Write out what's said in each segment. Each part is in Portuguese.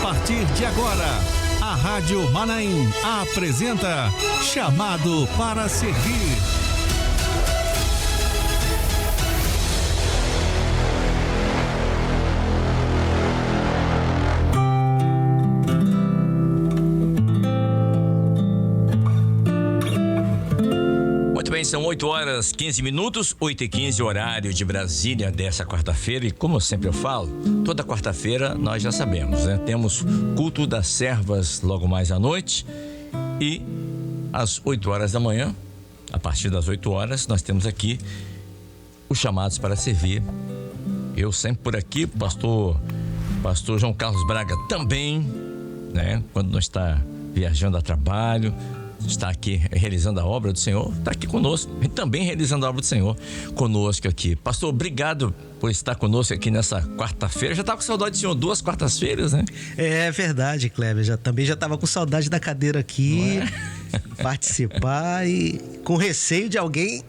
partir de agora, a Rádio Manaim apresenta Chamado para Servir. São 8h15, 8h15, horário de Brasília dessa quarta-feira. E como sempre eu falo, toda quarta-feira nós já sabemos, né? Temos culto das servas logo mais à noite. E às 8h da manhã, a partir das 8h, nós temos aqui os chamados para servir. Eu sempre por aqui, pastor João Carlos Braga também, né? Quando não está viajando a trabalho, está aqui realizando a obra do Senhor, está aqui conosco e também realizando a obra do Senhor conosco aqui. Pastor, obrigado por estar conosco aqui nessa quarta-feira. Já estava com saudade do Senhor 2 quartas-feiras, né? É verdade, Kleber. Também já estava com saudade da cadeira aqui, participar e com receio de alguém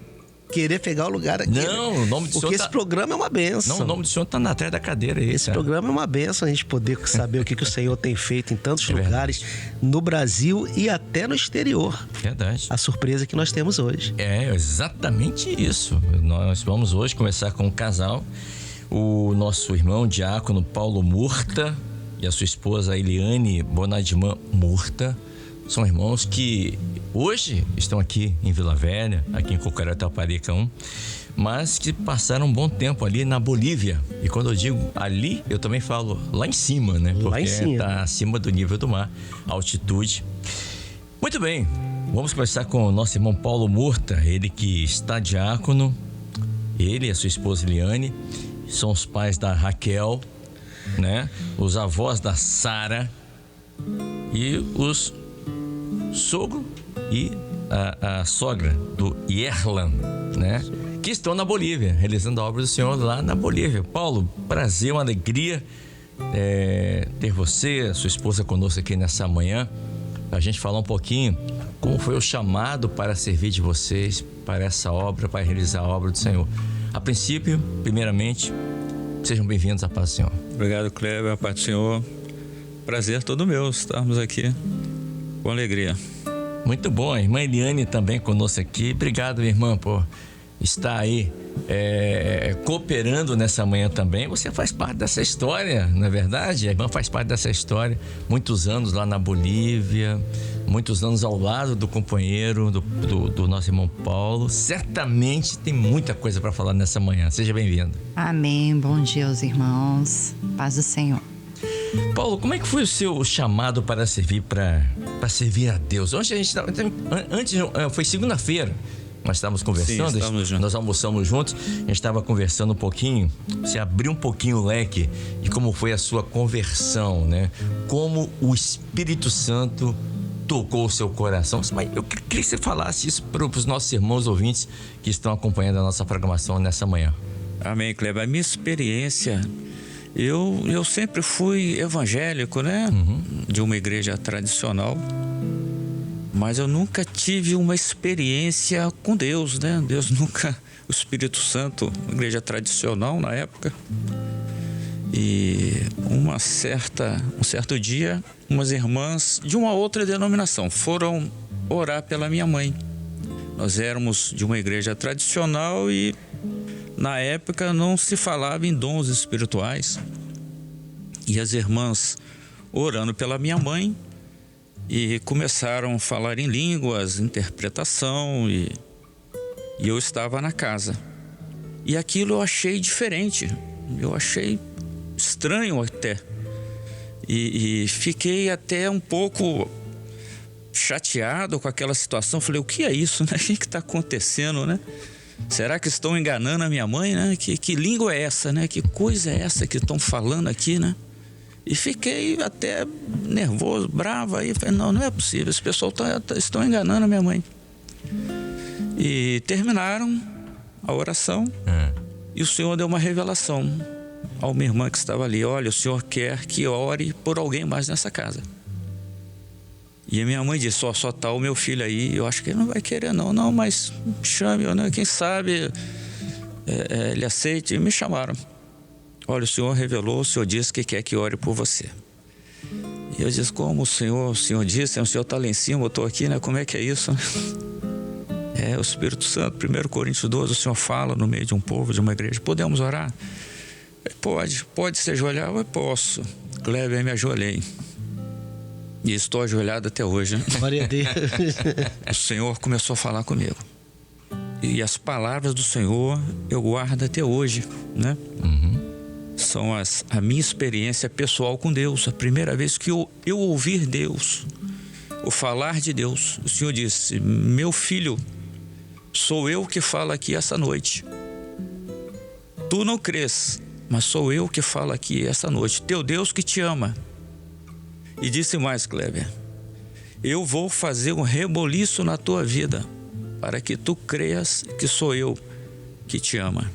querer pegar o lugar aqui. Não, o nome do Senhor. Porque esse programa é uma bênção. Não, o nome do Senhor está na atrás da cadeira aí. Esse programa é uma bênção, a gente poder saber o que o Senhor tem feito em tantos lugares, no Brasil e até no exterior. Verdade. A surpresa que nós temos hoje. É exatamente isso. Nós vamos hoje começar com um casal, o nosso irmão diácono Paulo Murta e a sua esposa Eliane Bonadimã Murta. São irmãos que hoje estão aqui em Vila Velha, aqui em Cocoré, Taparica 1, mas que passaram um bom tempo ali na Bolívia. E quando eu digo ali, eu também falo lá em cima, né? Porque está acima do nível do mar, a altitude. Muito bem, vamos começar com o nosso irmão Paulo Murta, ele que está diácono, ele e a sua esposa Eliane, são os pais da Raquel, né? Os avós da Sara e os sogro e a sogra do Yerlan, né? Que estão na Bolívia, realizando a obra do Senhor lá na Bolívia. Paulo, prazer, uma alegria ter você, a sua esposa conosco aqui nessa manhã, para a gente falar um pouquinho como foi o chamado para servir de vocês para essa obra, para realizar a obra do Senhor. A princípio, primeiramente, sejam bem-vindos à paz do Senhor. Obrigado, Kleber, a paz do Senhor. Prazer todo meu estarmos aqui. Com alegria. Muito bom, a irmã Eliane também conosco aqui. Obrigado, irmã, por estar aí cooperando nessa manhã também. Você faz parte dessa história, não é verdade? A irmã faz parte dessa história. Muitos anos lá na Bolívia, muitos anos ao lado do companheiro, do nosso irmão Paulo. Certamente tem muita coisa para falar nessa manhã. Seja bem-vindo. Amém. Bom dia aos irmãos. Paz do Senhor. Paulo, como é que foi o seu chamado para servir servir a Deus? Hoje a gente foi segunda-feira, nós estávamos conversando. Sim, estamos juntos. Nós almoçamos juntos, a gente estava conversando um pouquinho. Você abriu um pouquinho o leque de como foi a sua conversão, né? Como o Espírito Santo tocou o seu coração. Mas eu queria que você falasse isso para os nossos irmãos ouvintes que estão acompanhando a nossa programação nessa manhã. Amém, Kleber. A minha experiência, eu sempre fui evangélico, né? De uma igreja tradicional, mas eu nunca tive uma experiência com Deus, né? Deus nunca, o Espírito Santo, igreja tradicional na época. E um certo dia, umas irmãs de uma outra denominação foram orar pela minha mãe. Nós éramos de uma igreja tradicional e na época não se falava em dons espirituais. E as irmãs orando pela minha mãe e começaram a falar em línguas, interpretação, e eu estava na casa. E aquilo eu achei diferente, eu achei estranho até. E fiquei até um pouco chateado com aquela situação. Falei, o que é isso, né? O que está acontecendo, né? Será que estão enganando a minha mãe, né? Que língua é essa, né? Que coisa é essa que estão falando aqui, né? E fiquei até nervoso, bravo. Aí falei, não é possível, esse pessoal estão enganando a minha mãe. E terminaram a oração e o Senhor deu uma revelação a uma irmã que estava ali. Olha, o Senhor quer que ore por alguém mais nessa casa. E a minha mãe disse, só está o meu filho aí, eu acho que ele não vai querer não, mas chame-o, né? Quem sabe ele aceite. E me chamaram. Olha, o Senhor revelou, o Senhor disse que quer que ore por você. E eu disse, como o senhor disse, o senhor está lá em cima, eu estou aqui, né? Como é que é isso? É o Espírito Santo, 1 Coríntios 12, o senhor fala no meio de um povo, de uma igreja, podemos orar? Pode se ajoelhar? Eu posso. Kleber, me ajoelhei. E estou ajoelhado até hoje, né? Glória a Deus. O Senhor começou a falar comigo. E as palavras do Senhor eu guardo até hoje, né? São a minha experiência pessoal com Deus. A primeira vez que eu ouvir Deus, o falar de Deus. O Senhor disse, meu filho, sou eu que falo aqui essa noite. Tu não crês, mas sou eu que falo aqui essa noite. Teu Deus que te ama. E disse mais, Kleber, eu vou fazer um reboliço na tua vida, para que tu creias que sou eu que te ama.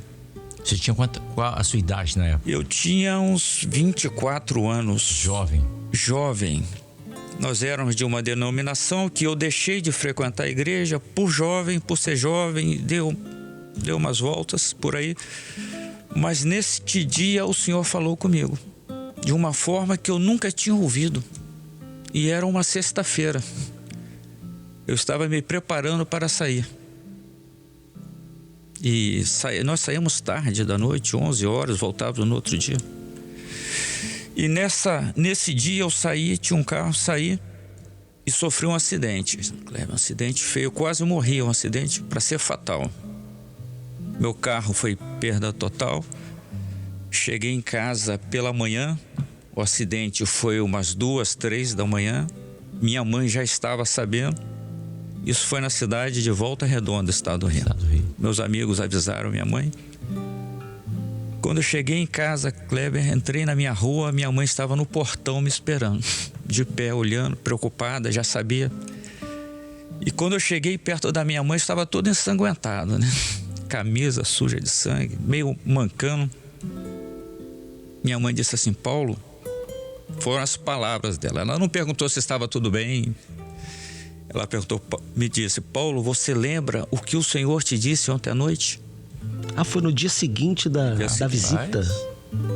Você tinha qual a sua idade na época? Eu tinha uns 24 anos. Jovem. Nós éramos de uma denominação que eu deixei de frequentar a igreja por ser jovem, deu umas voltas por aí. Mas neste dia o Senhor falou comigo, de uma forma que eu nunca tinha ouvido. E era uma sexta-feira. Eu estava me preparando para sair. E nós saímos tarde da noite, 11 horas, voltávamos no outro dia. E nesse dia eu saí, tinha um carro, saí e sofri um acidente. Um acidente feio, quase morri, um acidente para ser fatal. Meu carro foi perda total. Cheguei em casa pela manhã, o acidente foi umas 2, 3 da manhã. Minha mãe já estava sabendo. Isso foi na cidade de Volta Redonda, estado do Rio. Meus amigos avisaram minha mãe. Quando eu cheguei em casa, Kleber, entrei na minha rua, minha mãe estava no portão me esperando, de pé, olhando, preocupada, já sabia. E quando eu cheguei perto da minha mãe, estava todo ensanguentado, né? Camisa suja de sangue, meio mancando. Minha mãe disse assim, Paulo, foram as palavras dela. Ela não perguntou se estava tudo bem. Ela me disse, Paulo, você lembra o que o Senhor te disse ontem à noite? Ah, foi no dia seguinte da visita?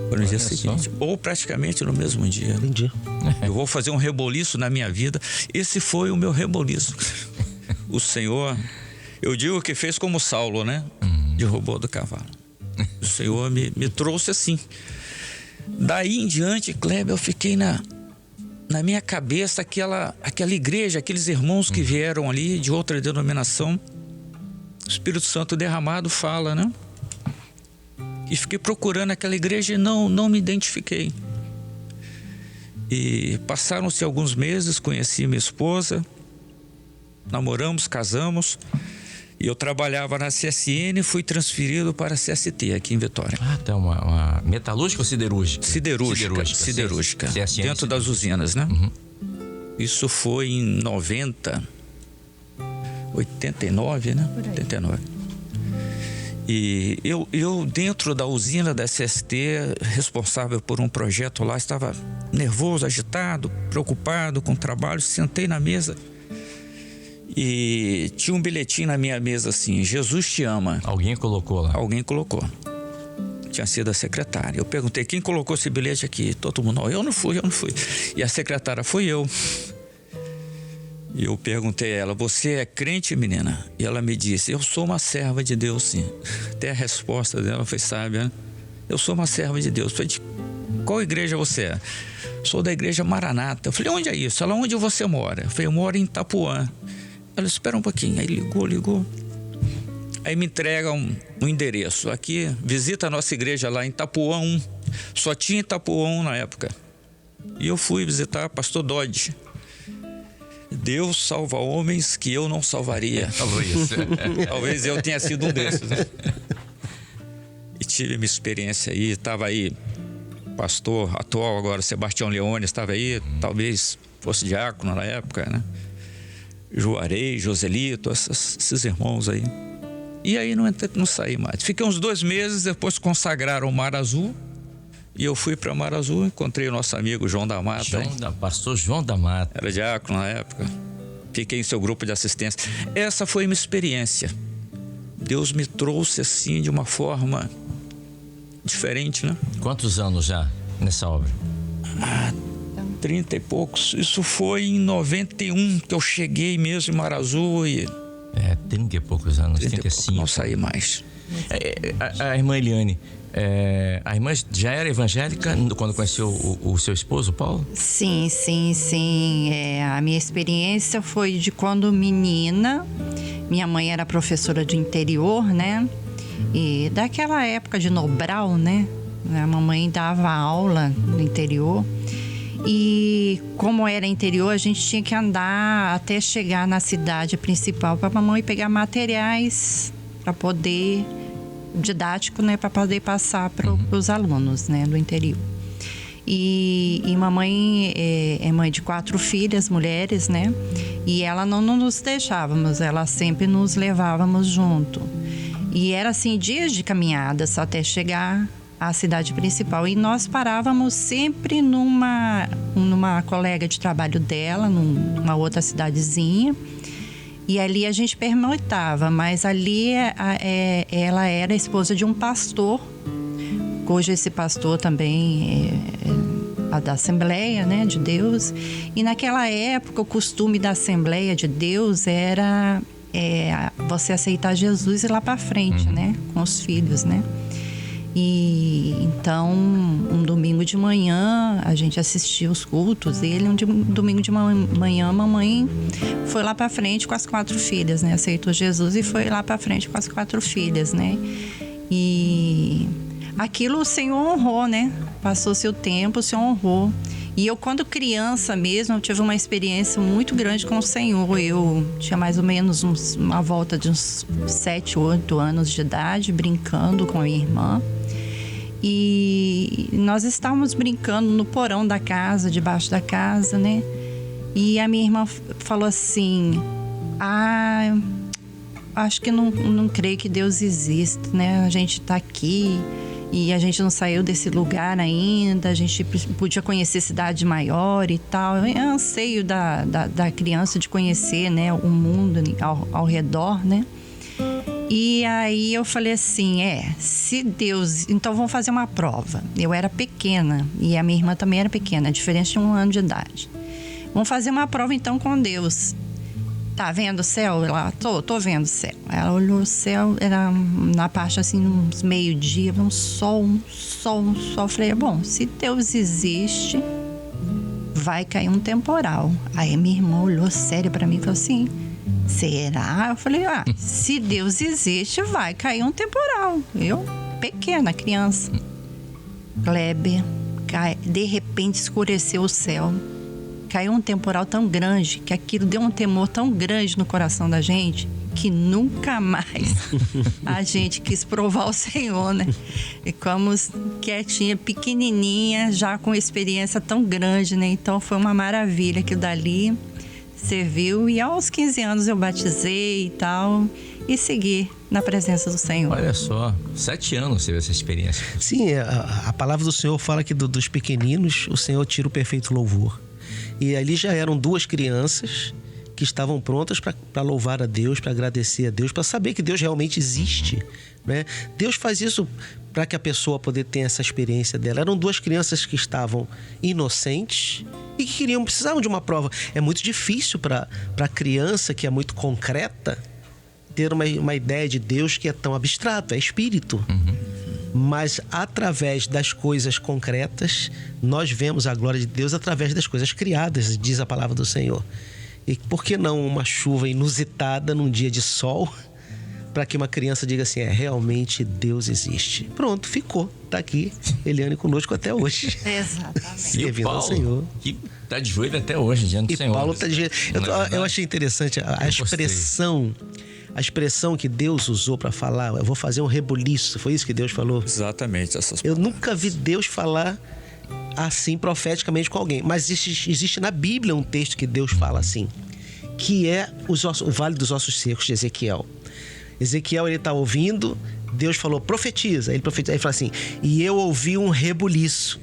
Foi no dia seguinte, ou praticamente no mesmo dia. Entendi. Eu vou fazer um reboliço na minha vida. Esse foi o meu reboliço. O Senhor, eu digo que fez como Saulo, né? Derrubou do cavalo. O Senhor me trouxe assim. Daí em diante, Kleber, eu fiquei na minha cabeça aquela igreja, aqueles irmãos que vieram ali de outra denominação. O Espírito Santo derramado fala, né? E fiquei procurando aquela igreja e não me identifiquei. E passaram-se alguns meses, conheci minha esposa, namoramos, casamos. E eu trabalhava na CSN e fui transferido para a CST, aqui em Vitória. Ah, tá, uma metalúrgica ou siderúrgica? Siderúrgica. CSN, dentro das usinas, né? Isso foi em 89, né? 89. E eu dentro da usina da CST, responsável por um projeto lá, estava nervoso, agitado, preocupado com o trabalho, sentei na mesa. E tinha um bilhetinho na minha mesa assim, Jesus te ama. Alguém colocou lá? Alguém colocou. Tinha sido a secretária. Eu perguntei, quem colocou esse bilhete aqui? Todo mundo, não, eu não fui. E a secretária, fui eu. E eu perguntei a ela, você é crente, menina? E ela me disse, eu sou uma serva de Deus, sim. Até a resposta dela foi sábia, né? Eu sou uma serva de Deus. Eu falei, de qual igreja você é? Sou da igreja Maranata. Eu falei, onde é isso? Ela, onde você mora? Eu falei, eu moro em Itapuã. Ela, espera um pouquinho. Aí ligou. Aí me entrega um endereço. Aqui, visita a nossa igreja lá em Itapuã 1. Só tinha Itapuã 1 na época. E eu fui visitar pastor Dodge. Deus salva homens que eu não salvaria. Falou isso. Talvez eu tenha sido um desses, né? E tive minha experiência aí. Estava aí, pastor atual agora, Sebastião Leone, estava aí. Talvez fosse diácono na época, né? Juarez, Joselito, esses irmãos aí. E aí não saí mais. Fiquei uns 2 meses, depois consagraram o Mar Azul. E eu fui para Mar Azul, encontrei o nosso amigo João da Mata. Pastor João da Mata. Era diácono na época. Fiquei em seu grupo de assistência. Essa foi minha experiência. Deus me trouxe assim de uma forma diferente, né? Quantos anos já nessa obra? 30 e poucos. Isso foi em 91 que eu cheguei mesmo em Marazul e... 30 e poucos anos, 35. Não saí mais. A irmã Eliane, a irmã já era evangélica quando conheceu o seu esposo, Paulo? Sim. A minha experiência foi de quando menina. Minha mãe era professora de interior, né? E daquela época de Nobral, né? A mamãe dava aula no interior. E como era interior, a gente tinha que andar até chegar na cidade principal para a mamãe pegar materiais para poder, didático, né? Para poder passar para os alunos, né? Do interior. E mamãe é mãe de 4 filhas, mulheres, né? E ela não nos deixávamos, ela sempre nos levávamos junto. E era assim, dias de caminhadas até chegar à cidade principal. E nós parávamos sempre numa colega de trabalho dela, numa outra cidadezinha. E ali a gente pernoitava, mas ali ela era esposa de um pastor. Hoje esse pastor também é da Assembleia, né, de Deus. E naquela época o costume da Assembleia de Deus era você aceitar Jesus e ir lá para frente, né, com os filhos, né. E então, um domingo de manhã, a gente assistia os cultos dele. Domingo de manhã, a mamãe foi lá para frente com as 4 filhas, né? Aceitou Jesus e foi lá para frente com as 4 filhas, né? E aquilo o Senhor honrou, né? Passou-se o tempo, o Senhor honrou. E eu, quando criança mesmo, eu tive uma experiência muito grande com o Senhor. Eu tinha mais ou menos uma volta de uns 7, 8 anos de idade, brincando com a minha irmã. E nós estávamos brincando no porão da casa, debaixo da casa, né? E a minha irmã falou assim: acho que não creio que Deus existe, né? A gente está aqui e a gente não saiu desse lugar ainda, a gente podia conhecer cidade maior e tal. É anseio da criança de conhecer, né, o mundo ao redor, né? E aí eu falei assim, se Deus... Então vamos fazer uma prova. Eu era pequena e a minha irmã também era pequena, a diferença de 1 ano de idade. Vamos fazer uma prova então com Deus. Tá vendo o céu? Ela, tô vendo o céu. Ela olhou o céu, era na parte assim, uns meio-dia, um sol. Eu falei, bom, se Deus existe, vai cair um temporal. Aí minha irmã olhou sério pra mim e falou assim, será? Eu falei, se Deus existe, vai cair um temporal. Eu, pequena, criança. Kleber, de repente escureceu o céu. Caiu um temporal tão grande, que aquilo deu um temor tão grande no coração da gente, que nunca mais a gente quis provar o Senhor, né? E ficamos quietinha, pequenininha, já com experiência tão grande, né? Então foi uma maravilha aquilo dali. Serviu, e aos 15 anos eu batizei e tal, e segui na presença do Senhor. Olha só, 7 anos você teve essa experiência. Sim, a palavra do Senhor fala que dos pequeninos o Senhor tira o perfeito louvor. E ali já eram 2 crianças que estavam prontas para louvar a Deus, para agradecer a Deus, para saber que Deus realmente existe, né? Deus faz isso para que a pessoa poder ter essa experiência dela. Eram 2 crianças que estavam inocentes e que precisavam de uma prova. É muito difícil para a criança que é muito concreta ter uma ideia de Deus que é tão abstrato, é espírito. Mas através das coisas concretas, nós vemos a glória de Deus através das coisas criadas, diz a palavra do Senhor. E por que não uma chuva inusitada num dia de sol, para que uma criança diga assim, realmente Deus existe. Pronto, ficou. Tá aqui, Eliane conosco até hoje. Exatamente. Servindo ao Senhor. Que tá de joelho até hoje, diante do Senhor. E Paulo tá de joelho. Eu achei interessante a expressão... A expressão que Deus usou para falar, eu vou fazer um rebuliço, foi isso que Deus falou? Exatamente, essas Eu palavras. nunca vi Deus falar assim profeticamente com alguém, mas existe na Bíblia um texto que Deus fala assim, que é o Vale dos Ossos Secos de Ezequiel. Ezequiel, ele tá ouvindo, Deus falou, profetiza. Ele fala assim, e eu ouvi um rebuliço.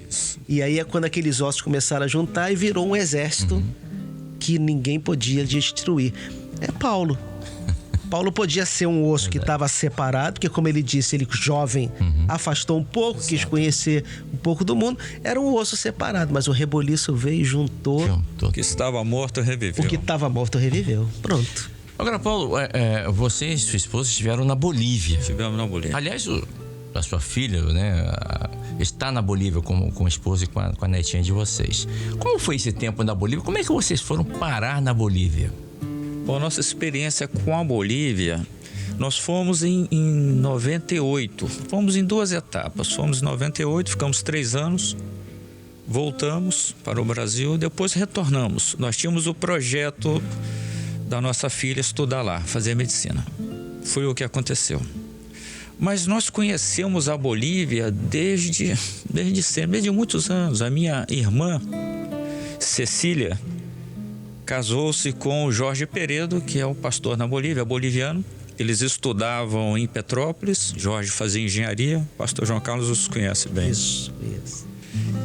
E aí é quando aqueles ossos começaram a juntar e virou um exército que ninguém podia destruir. É Paulo. Paulo podia ser um osso que estava separado, porque, como ele disse, ele jovem afastou um pouco, quis conhecer um pouco do mundo. Era um osso separado, mas o reboliço veio e juntou. O que estava morto reviveu. O que estava morto reviveu. Pronto. Agora, Paulo, você e sua esposa estiveram na Bolívia. Estivemos na Bolívia. Aliás, a sua filha, né, está na Bolívia com a esposa e com a netinha de vocês. Como foi esse tempo na Bolívia? Como é que vocês foram parar na Bolívia? Bom, nossa experiência com a Bolívia, nós fomos em 98. Fomos em 2 etapas. Fomos em 98, ficamos 3 anos, voltamos para o Brasil, depois retornamos. Nós tínhamos o projeto da nossa filha estudar lá, fazer medicina. Foi o que aconteceu. Mas nós conhecemos a Bolívia desde sempre, desde muitos anos. A minha irmã, Cecília, casou-se com o Jorge Peredo, que é o pastor na Bolívia, boliviano. Eles estudavam em Petrópolis, Jorge fazia engenharia, o pastor João Carlos os conhece bem. Isso.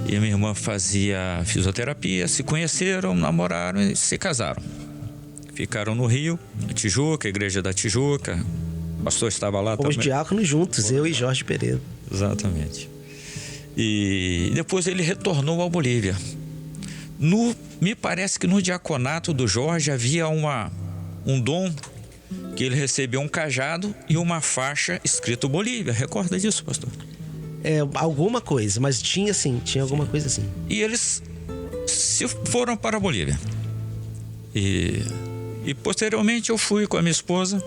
E a minha irmã fazia fisioterapia, se conheceram, namoraram e se casaram. Ficaram no Rio, na Tijuca, a igreja da Tijuca. O pastor estava lá também. Fomos diáconos juntos, eu e Jorge Pereira. Exatamente. E depois ele retornou à Bolívia. Me parece que no diaconato do Jorge havia um dom que ele recebeu, um cajado e uma faixa escrito Bolívia. Recorda disso, pastor? Alguma coisa, mas tinha alguma coisa assim. E eles foram para a Bolívia. E posteriormente eu fui com a minha esposa,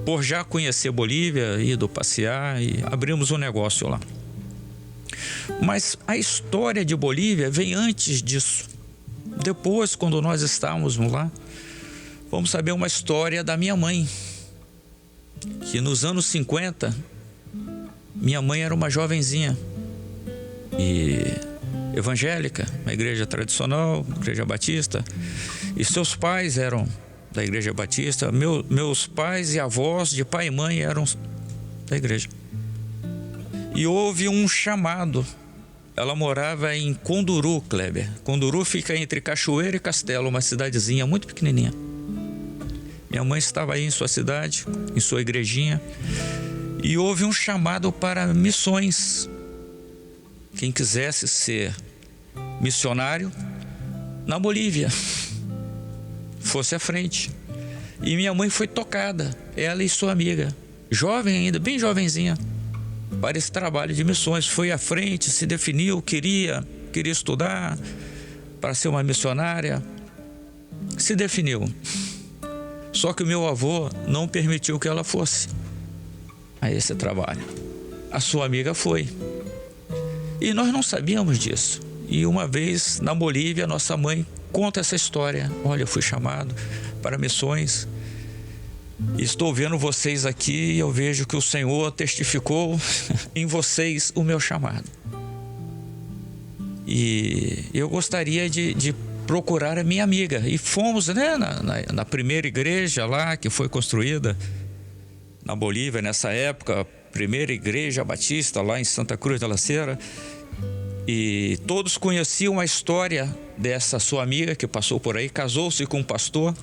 por já conhecer Bolívia, ido passear, e abrimos um negócio lá. Mas a história de Bolívia vem antes disso. Depois, quando nós estávamos lá, vamos saber uma história da minha mãe, que nos anos 50, minha mãe era uma jovenzinha e evangélica, uma igreja tradicional, igreja batista, e seus pais eram da igreja batista. Meus pais e avós, de pai e mãe, eram da igreja. E houve um chamado. Ela morava em Conduru, Kleber. Conduru fica entre Cachoeira e Castelo, uma cidadezinha muito pequenininha. Minha mãe estava aí em sua cidade, em sua igrejinha, e houve um chamado para missões. Quem quisesse ser missionário na Bolívia, fosse à frente. E minha mãe foi tocada, ela e sua amiga, jovem ainda, bem jovenzinha, para esse trabalho de missões. Foi à frente, se definiu, queria estudar para ser uma missionária, se definiu. Só que o meu avô não permitiu que ela fosse a esse trabalho. A sua amiga foi. E nós não sabíamos disso. E uma vez na Bolívia, nossa mãe conta essa história. Olha, eu fui chamado para missões. Estou vendo vocês aqui e eu vejo que o Senhor testificou em vocês o meu chamado. E eu gostaria de procurar a minha amiga. E fomos, né, na primeira igreja lá que foi construída na Bolívia nessa época, a primeira igreja batista lá em Santa Cruz de la Sierra. E todos conheciam a história dessa sua amiga que passou por aí, casou-se com um pastor.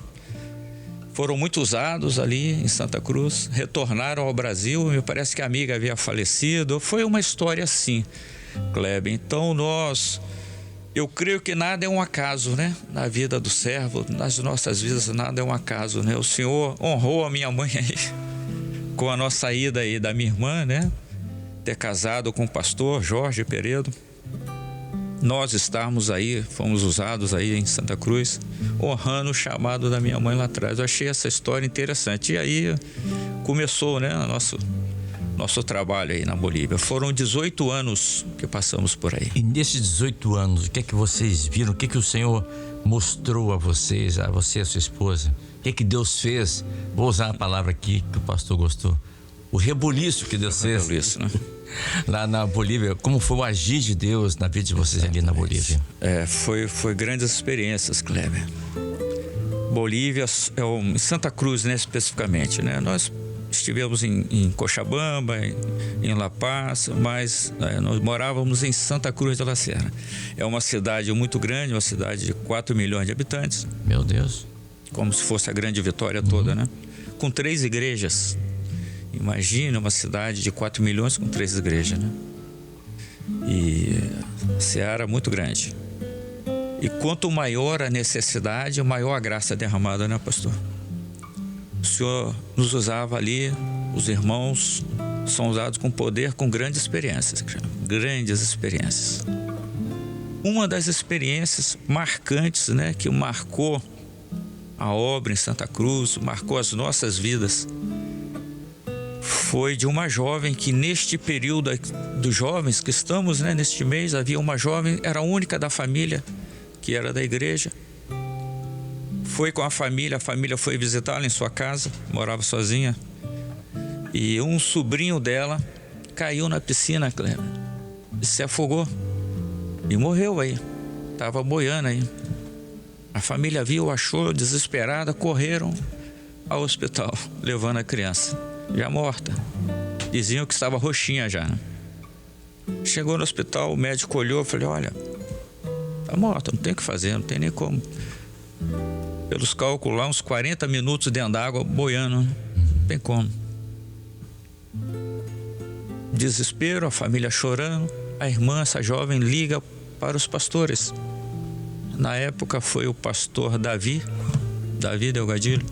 Foram muito usados ali em Santa Cruz, retornaram ao Brasil, me parece que a amiga havia falecido. Foi uma história assim, Kleber. Então eu creio que nada é um acaso, né? Na vida do servo, nas nossas vidas, nada é um acaso, né? O Senhor honrou a minha mãe aí, com a nossa ida aí da minha irmã, né? Ter casado com o pastor Jorge Peredo. Nós estávamos aí, fomos usados aí em Santa Cruz, honrando o chamado da minha mãe lá atrás. Eu achei essa história interessante. E aí começou, né, nosso trabalho aí na Bolívia. Foram 18 anos que passamos por aí. E nesses 18 anos, o que é que vocês viram? O que é que o Senhor mostrou a vocês, a você e a sua esposa? O que é que Deus fez? Vou usar a palavra aqui que o pastor gostou. O reboliço que Deus fez. Reboliço, né? Lá na Bolívia, como foi o agir de Deus na vida de vocês ali na Bolívia? Foi grandes experiências, Kleber. Bolívia, em Santa Cruz, né, especificamente, né? Nós estivemos em Cochabamba, em La Paz, mas nós morávamos em Santa Cruz de la Sierra. É uma cidade muito grande, uma cidade de 4 milhões de habitantes. Meu Deus. Como se fosse a grande Vitória toda, né? com 3 igrejas. Imagina uma cidade de 4 milhões com 3 igrejas, né? E a seara muito grande. E quanto maior a necessidade, maior a graça derramada, né, pastor? O Senhor nos usava ali, os irmãos são usados com poder, com grandes experiências. Grandes experiências. Uma das experiências marcantes, né, que marcou a obra em Santa Cruz, marcou as nossas vidas, foi de uma jovem que neste período dos jovens que estamos, né, neste mês, havia uma jovem, era a única da família, que era da igreja. Foi com a família foi visitá-la em sua casa, morava sozinha, e um sobrinho dela caiu na piscina, Cleber, e se afogou e morreu aí, estava boiando aí. A família viu, achou, desesperada, correram ao hospital, levando a criança, já morta. Diziam que estava roxinha já, né? Chegou no hospital, o médico olhou e falou: olha, tá morta, não tem o que fazer, não tem nem como. Pelos cálculos lá, uns 40 minutos dentro d'água, boiando, né? Não tem como. Desespero, a família chorando. A irmã, essa jovem, liga para os pastores. Na época foi o pastor Davi Delgadilho,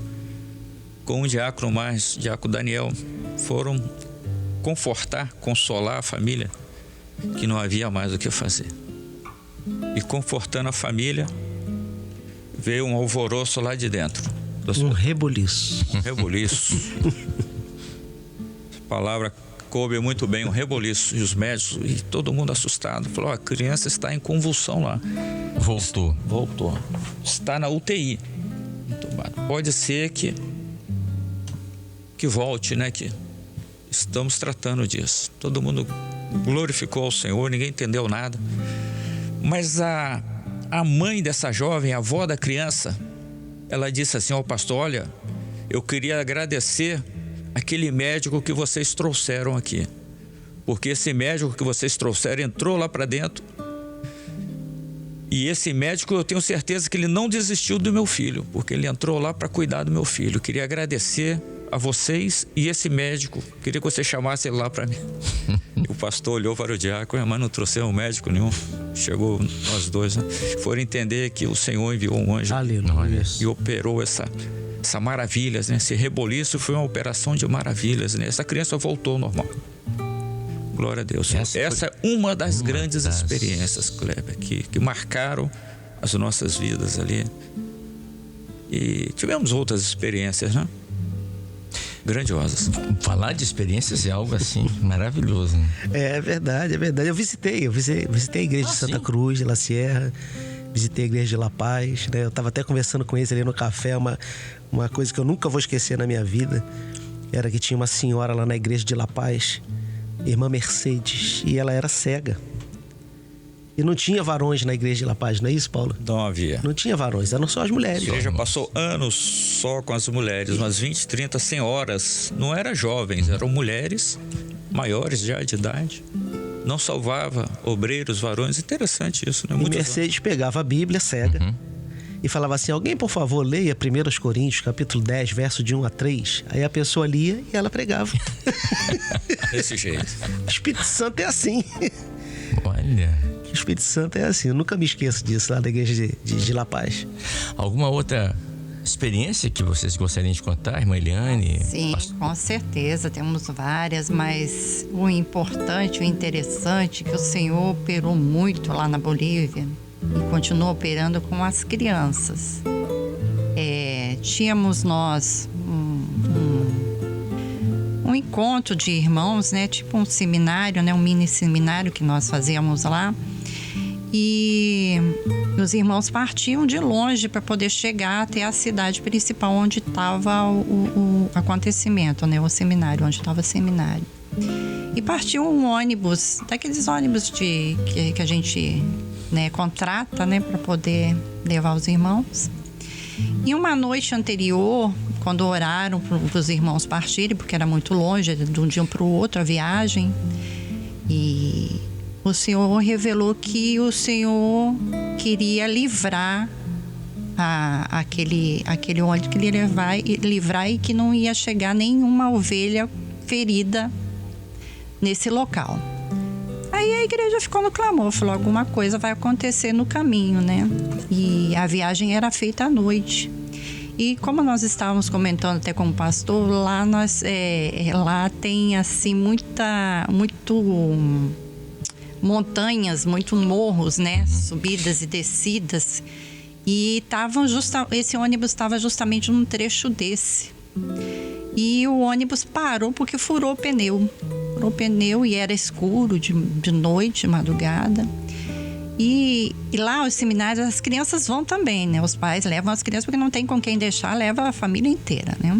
com um diácono mais, diácono Daniel, foram confortar, consolar a família, que não havia mais o que fazer. E confortando a família, veio um alvoroço lá de dentro. Um reboliço. Um reboliço. A palavra coube muito bem, um reboliço. E os médicos, e todo mundo assustado, falou: a criança está em convulsão lá. Voltou. Está na UTI. Pode ser que volte, né? Que estamos tratando disso. Todo mundo glorificou ao Senhor, ninguém entendeu nada. Mas a mãe dessa jovem, a avó da criança, ela disse assim ao pastor: olha, eu queria agradecer aquele médico que vocês trouxeram aqui, porque esse médico que vocês trouxeram entrou lá para dentro, e esse médico, eu tenho certeza que ele não desistiu do meu filho, porque ele entrou lá para cuidar do meu filho. Eu queria agradecer a vocês e esse médico, queria que você chamasse ele lá para mim. E o pastor olhou para o diácono: mas não trouxeram médico nenhum. Chegou nós dois, né? Foram entender que o Senhor enviou um anjo. Aleluia. E operou essa maravilhas, né? Esse reboliço foi uma operação de maravilhas, né? Essa criança voltou ao normal. Glória a Deus. Essa é uma das grandes experiências, Kleber, que marcaram as nossas vidas ali. E tivemos outras experiências, né? Grandiosas. Falar de experiências é algo assim maravilhoso, né? É verdade. Eu visitei a igreja de Santa Cruz, de La Sierra, visitei a igreja de La Paz, né? Eu estava até conversando com eles ali no café, uma coisa que eu nunca vou esquecer na minha vida, era que tinha uma senhora lá na igreja de La Paz, irmã Mercedes, e ela era cega. E não tinha varões na igreja de La Paz, não é isso, Paulo? Não havia. Não tinha varões, eram só as mulheres. A igreja passou anos só com as mulheres, umas 20, 30 senhoras. Não eram jovens, eram mulheres maiores já de idade. Não salvava obreiros, varões. Interessante isso, né? E Mercedes pegava a Bíblia cega e falava assim: alguém, por favor, leia 1 Coríntios, capítulo 10, verso de 1 a 3. Aí a pessoa lia e ela pregava. Desse jeito. O Espírito Santo é assim. Olha. O Espírito Santo é assim. Eu nunca me esqueço disso lá da igreja de La Paz. Alguma outra experiência que vocês gostariam de contar, irmã Eliane? Sim, com certeza, temos várias, mas o importante, o interessante é que o Senhor operou muito lá na Bolívia e continua operando com as crianças. Tínhamos nós um encontro de irmãos, né? Tipo um seminário, né? Um mini seminário que nós fazíamos lá. E os irmãos partiam de longe para poder chegar até a cidade principal onde estava o acontecimento, né? O seminário, onde estava o seminário. E partiu um ônibus, daqueles ônibus que a gente, né, contrata, né, para poder levar os irmãos. E uma noite anterior, quando oraram para os irmãos partirem, porque era muito longe, de um dia para o outro a viagem, e o Senhor revelou que o Senhor queria livrar aquele ônibus que ele ia livrar e que não ia chegar nenhuma ovelha ferida nesse local. Aí a igreja ficou no clamor, falou, alguma coisa vai acontecer no caminho, né? E a viagem era feita à noite. E como nós estávamos comentando até com o pastor, lá lá tem assim montanhas, muito morros, né? Subidas e descidas. E esse ônibus estava justamente num trecho desse. E o ônibus parou porque furou o pneu. Furou o pneu e era escuro, de noite, de madrugada. E lá os seminários, as crianças vão também, né? Os pais levam as crianças porque não tem com quem deixar, leva a família inteira, né?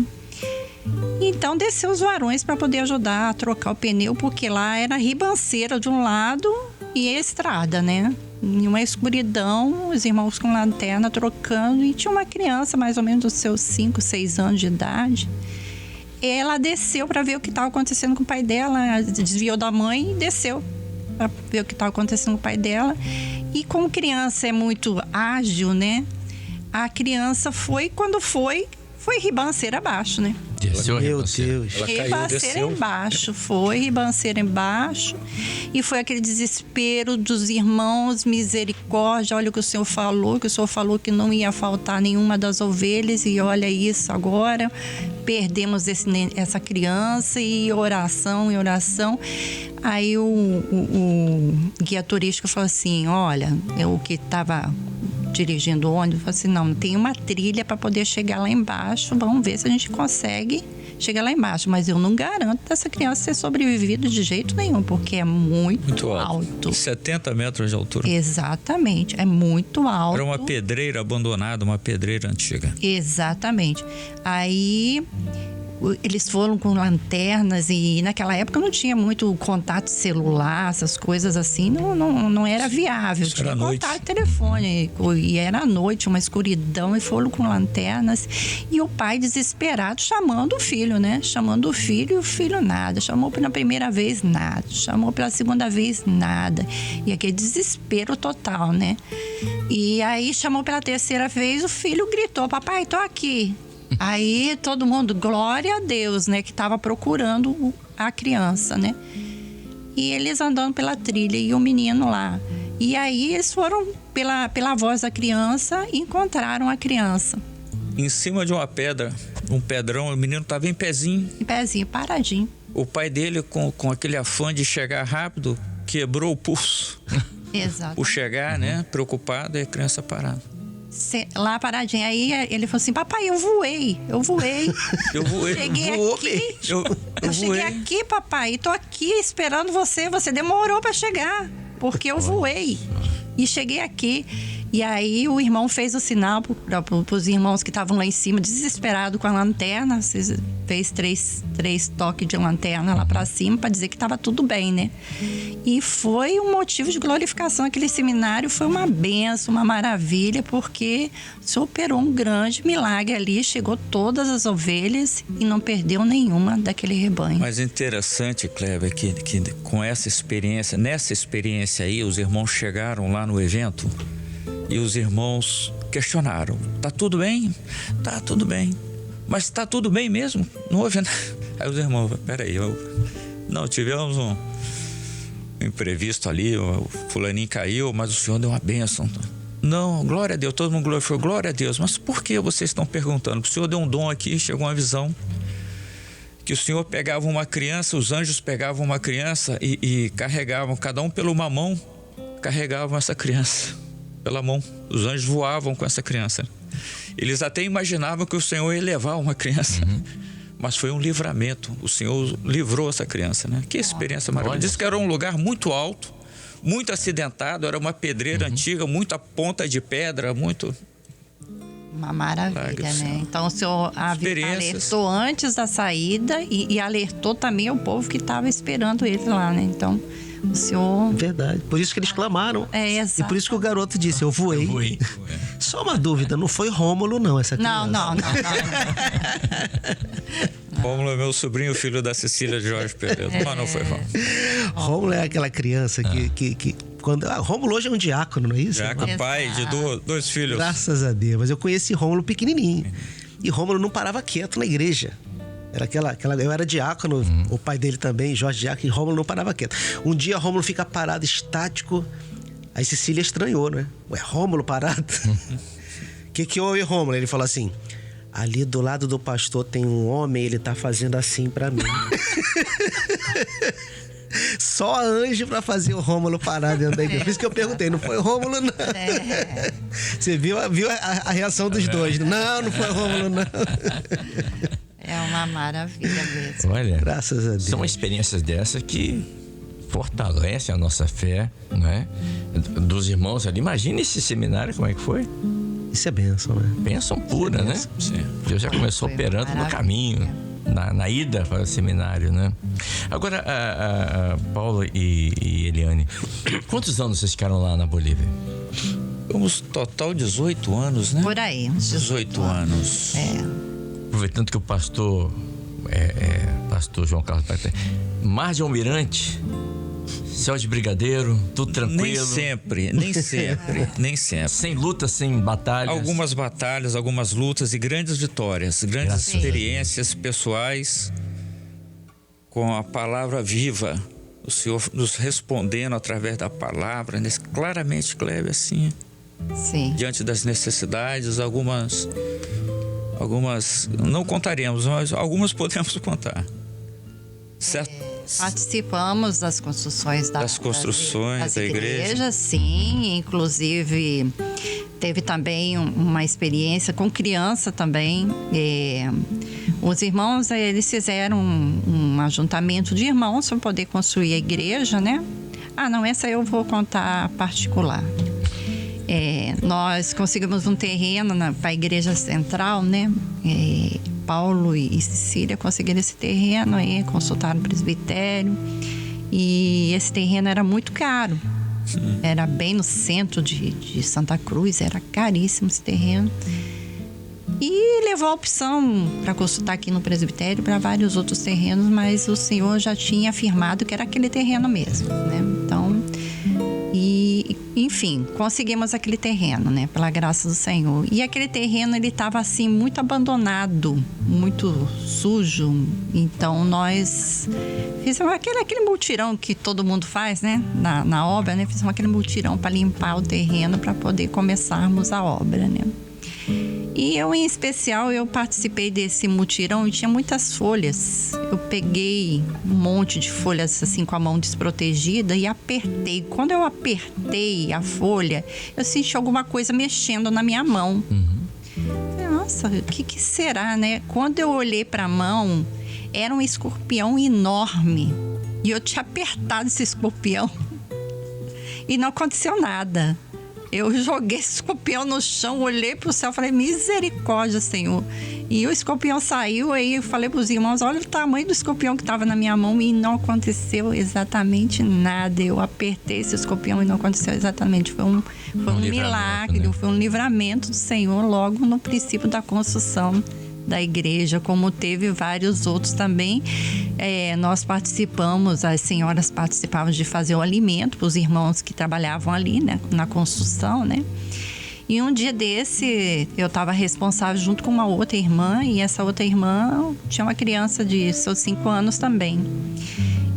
Então desceu os varões para poder ajudar a trocar o pneu, porque lá era ribanceira de um lado e a estrada, né? Em uma escuridão, os irmãos com lanterna trocando, e tinha uma criança mais ou menos dos seus 5, 6 anos de idade. Ela desceu para ver o que estava acontecendo com o pai dela, desviou da mãe e desceu para ver o que estava acontecendo com o pai dela. E como criança é muito ágil, né? A criança foi ribanceira abaixo, né? Desceu, Meu Deus. Ribanceira embaixo, foi ribanceira embaixo. E foi aquele desespero dos irmãos, misericórdia, olha o que o Senhor falou que não ia faltar nenhuma das ovelhas, e olha isso agora, perdemos essa criança, e oração. Aí o guia turístico falou assim, olha, o que estava dirigindo o ônibus, falou assim, não, tem uma trilha para poder chegar lá embaixo, vamos ver se a gente consegue chegar lá embaixo, mas eu não garanto dessa criança ter sobrevivido de jeito nenhum, porque é muito alto. 70 metros de altura. Exatamente, é muito alto. Era uma pedreira abandonada, uma pedreira antiga. Exatamente. Aí eles foram com lanternas, e naquela época não tinha muito contato celular, essas coisas assim, não era viável. Tinha contato telefônico, e era à noite, uma escuridão, e foram com lanternas, e o pai desesperado chamando o filho, né? Chamando o filho, e o filho nada. Chamou pela primeira vez, nada. Chamou pela segunda vez, nada. E aquele desespero total, né? E aí chamou pela terceira vez, o filho gritou, papai, tô aqui. Aí todo mundo, glória a Deus, né? Que estava procurando a criança, né? E eles andando pela trilha e o menino lá. E aí eles foram pela voz da criança e encontraram a criança. Em cima de uma pedra, um pedrão, o menino estava em pezinho. Em pezinho, paradinho. O pai dele, com aquele afã de chegar rápido, quebrou o pulso. Exato. Por chegar, né? Preocupado, e a criança parada. Lá paradinho. Aí ele falou assim, papai, eu voei. Cheguei aqui. Eu cheguei aqui, papai, e tô aqui esperando você. Você demorou para chegar, porque eu voei. E cheguei aqui. E aí o irmão fez o sinal para os irmãos que estavam lá em cima, desesperado com a lanterna. Fez três toques de lanterna lá para cima para dizer que estava tudo bem, né? E foi um motivo de glorificação. Aquele seminário foi uma benção, uma maravilha, porque o Senhor operou um grande milagre ali. Chegou todas as ovelhas e não perdeu nenhuma daquele rebanho. Mas interessante, Cléber, que com essa experiência, nessa experiência aí, os irmãos chegaram lá no evento e os irmãos questionaram: tá tudo bem? Tá tudo bem. Mas tá tudo bem mesmo? Não houve nada. Aí os irmãos, peraí, não, tivemos um imprevisto ali, o fulaninho caiu, mas o Senhor deu uma bênção. Não, glória a Deus, todo mundo glorificou, glória a Deus. Mas por que vocês estão perguntando? O Senhor deu um dom aqui, chegou uma visão que o Senhor pegava uma criança, os anjos pegavam uma criança e carregavam, cada um pela uma mão, carregavam essa criança pela mão. Os anjos voavam com essa criança. Eles até imaginavam que o Senhor ia levar uma criança, mas foi um livramento. O Senhor livrou essa criança, né? Que experiência maravilhosa. Diz que era um lugar muito alto, muito acidentado, era uma pedreira antiga, muita ponta de pedra, muito... Uma maravilha, né? Então o Senhor alertou antes da saída e alertou também o povo que estava esperando ele lá, né? Então o Senhor... Verdade. Por isso que eles clamaram. Exato. E por isso que o garoto disse, eu voei. Só uma dúvida, não foi Rômulo não, essa criança? Não. Rômulo é meu sobrinho, filho da Cecília de Jorge Pereira. Mas não foi Rômulo. Rômulo é aquela criança que Rômulo hoje é um diácono, não é isso? Diácono, pai de dois filhos. Graças a Deus. Mas eu conheci Rômulo pequenininho. E Rômulo não parava quieto na igreja. Era eu era diácono, o pai dele também, Jorge Diácono, e Rômulo não parava quieto. Um dia Rômulo fica parado, estático. Aí Cecília estranhou, né? Ué, Rômulo parado? O que houve, Rômulo? Ele falou assim: ali do lado do pastor tem um homem, ele tá fazendo assim pra mim. Só anjo pra fazer o Rômulo parar dentro da igreja. Por isso que eu perguntei, não foi o Rômulo, não. Você viu a reação dos dois? Não foi o Rômulo, não. É uma maravilha mesmo. Olha, graças a Deus. São experiências dessas que fortalecem a nossa fé, né? Dos irmãos ali. Imagina esse seminário, como é que foi? Isso é bênção, né? Bênção pura, né? Sim. Deus já começou operando no caminho, na ida para o seminário, né? Agora, Paulo e Eliane, quantos anos vocês ficaram lá na Bolívia? Vamos total 18 anos, né? Por aí, uns 18 anos. Aproveitando que o pastor João Carlos Mar de Almirante, céu de brigadeiro, tudo tranquilo. Nem sempre. Sem luta, sem batalhas. Algumas batalhas, algumas lutas e grandes vitórias, grandes experiências pessoais com a palavra viva, o Senhor nos respondendo através da palavra, claramente, Cléber, assim. Sim. Diante das necessidades, algumas não contaremos, mas algumas podemos contar. Certo? Participamos das construções da igreja, sim. Inclusive, teve também uma experiência com criança também. Os irmãos, eles fizeram um ajuntamento de irmãos para poder construir a igreja, né? Não, essa eu vou contar particular. Nós conseguimos um terreno para a igreja central, né? Paulo e Cecília conseguiram esse terreno aí, consultaram o presbitério. E esse terreno era muito caro. Era bem no centro de Santa Cruz, era caríssimo esse terreno. E levou a opção para consultar aqui no presbitério para vários outros terrenos, mas o Senhor já tinha afirmado que era aquele terreno mesmo, né? Então, enfim, conseguimos aquele terreno, né? Pela graça do Senhor. E aquele terreno, ele estava assim, muito abandonado, muito sujo. Então, nós fizemos aquele mutirão que todo mundo faz, né? Na obra, né? Fizemos aquele mutirão para limpar o terreno para poder começarmos a obra, né? E eu, em especial, eu participei desse mutirão e tinha muitas folhas. Eu peguei um monte de folhas assim com a mão desprotegida e apertei. Quando eu apertei a folha, eu senti alguma coisa mexendo na minha mão. Nossa, o que será, né? Quando eu olhei para a mão, era um escorpião enorme. E eu tinha apertado esse escorpião e não aconteceu nada. Eu joguei esse escorpião no chão, olhei pro céu, falei, misericórdia, Senhor. E o escorpião saiu, aí eu falei pros irmãos, olha o tamanho do escorpião que estava na minha mão, e não aconteceu exatamente nada. Eu apertei esse escorpião e não aconteceu exatamente. Foi um milagre, né? Foi um livramento do Senhor logo no princípio da construção da igreja, como teve vários outros também. Nós participamos, as senhoras participavam de fazer o alimento para os irmãos que trabalhavam ali, né, na construção, né? E um dia desse, eu estava responsável junto com uma outra irmã, e essa outra irmã tinha uma criança de seus 5 anos também.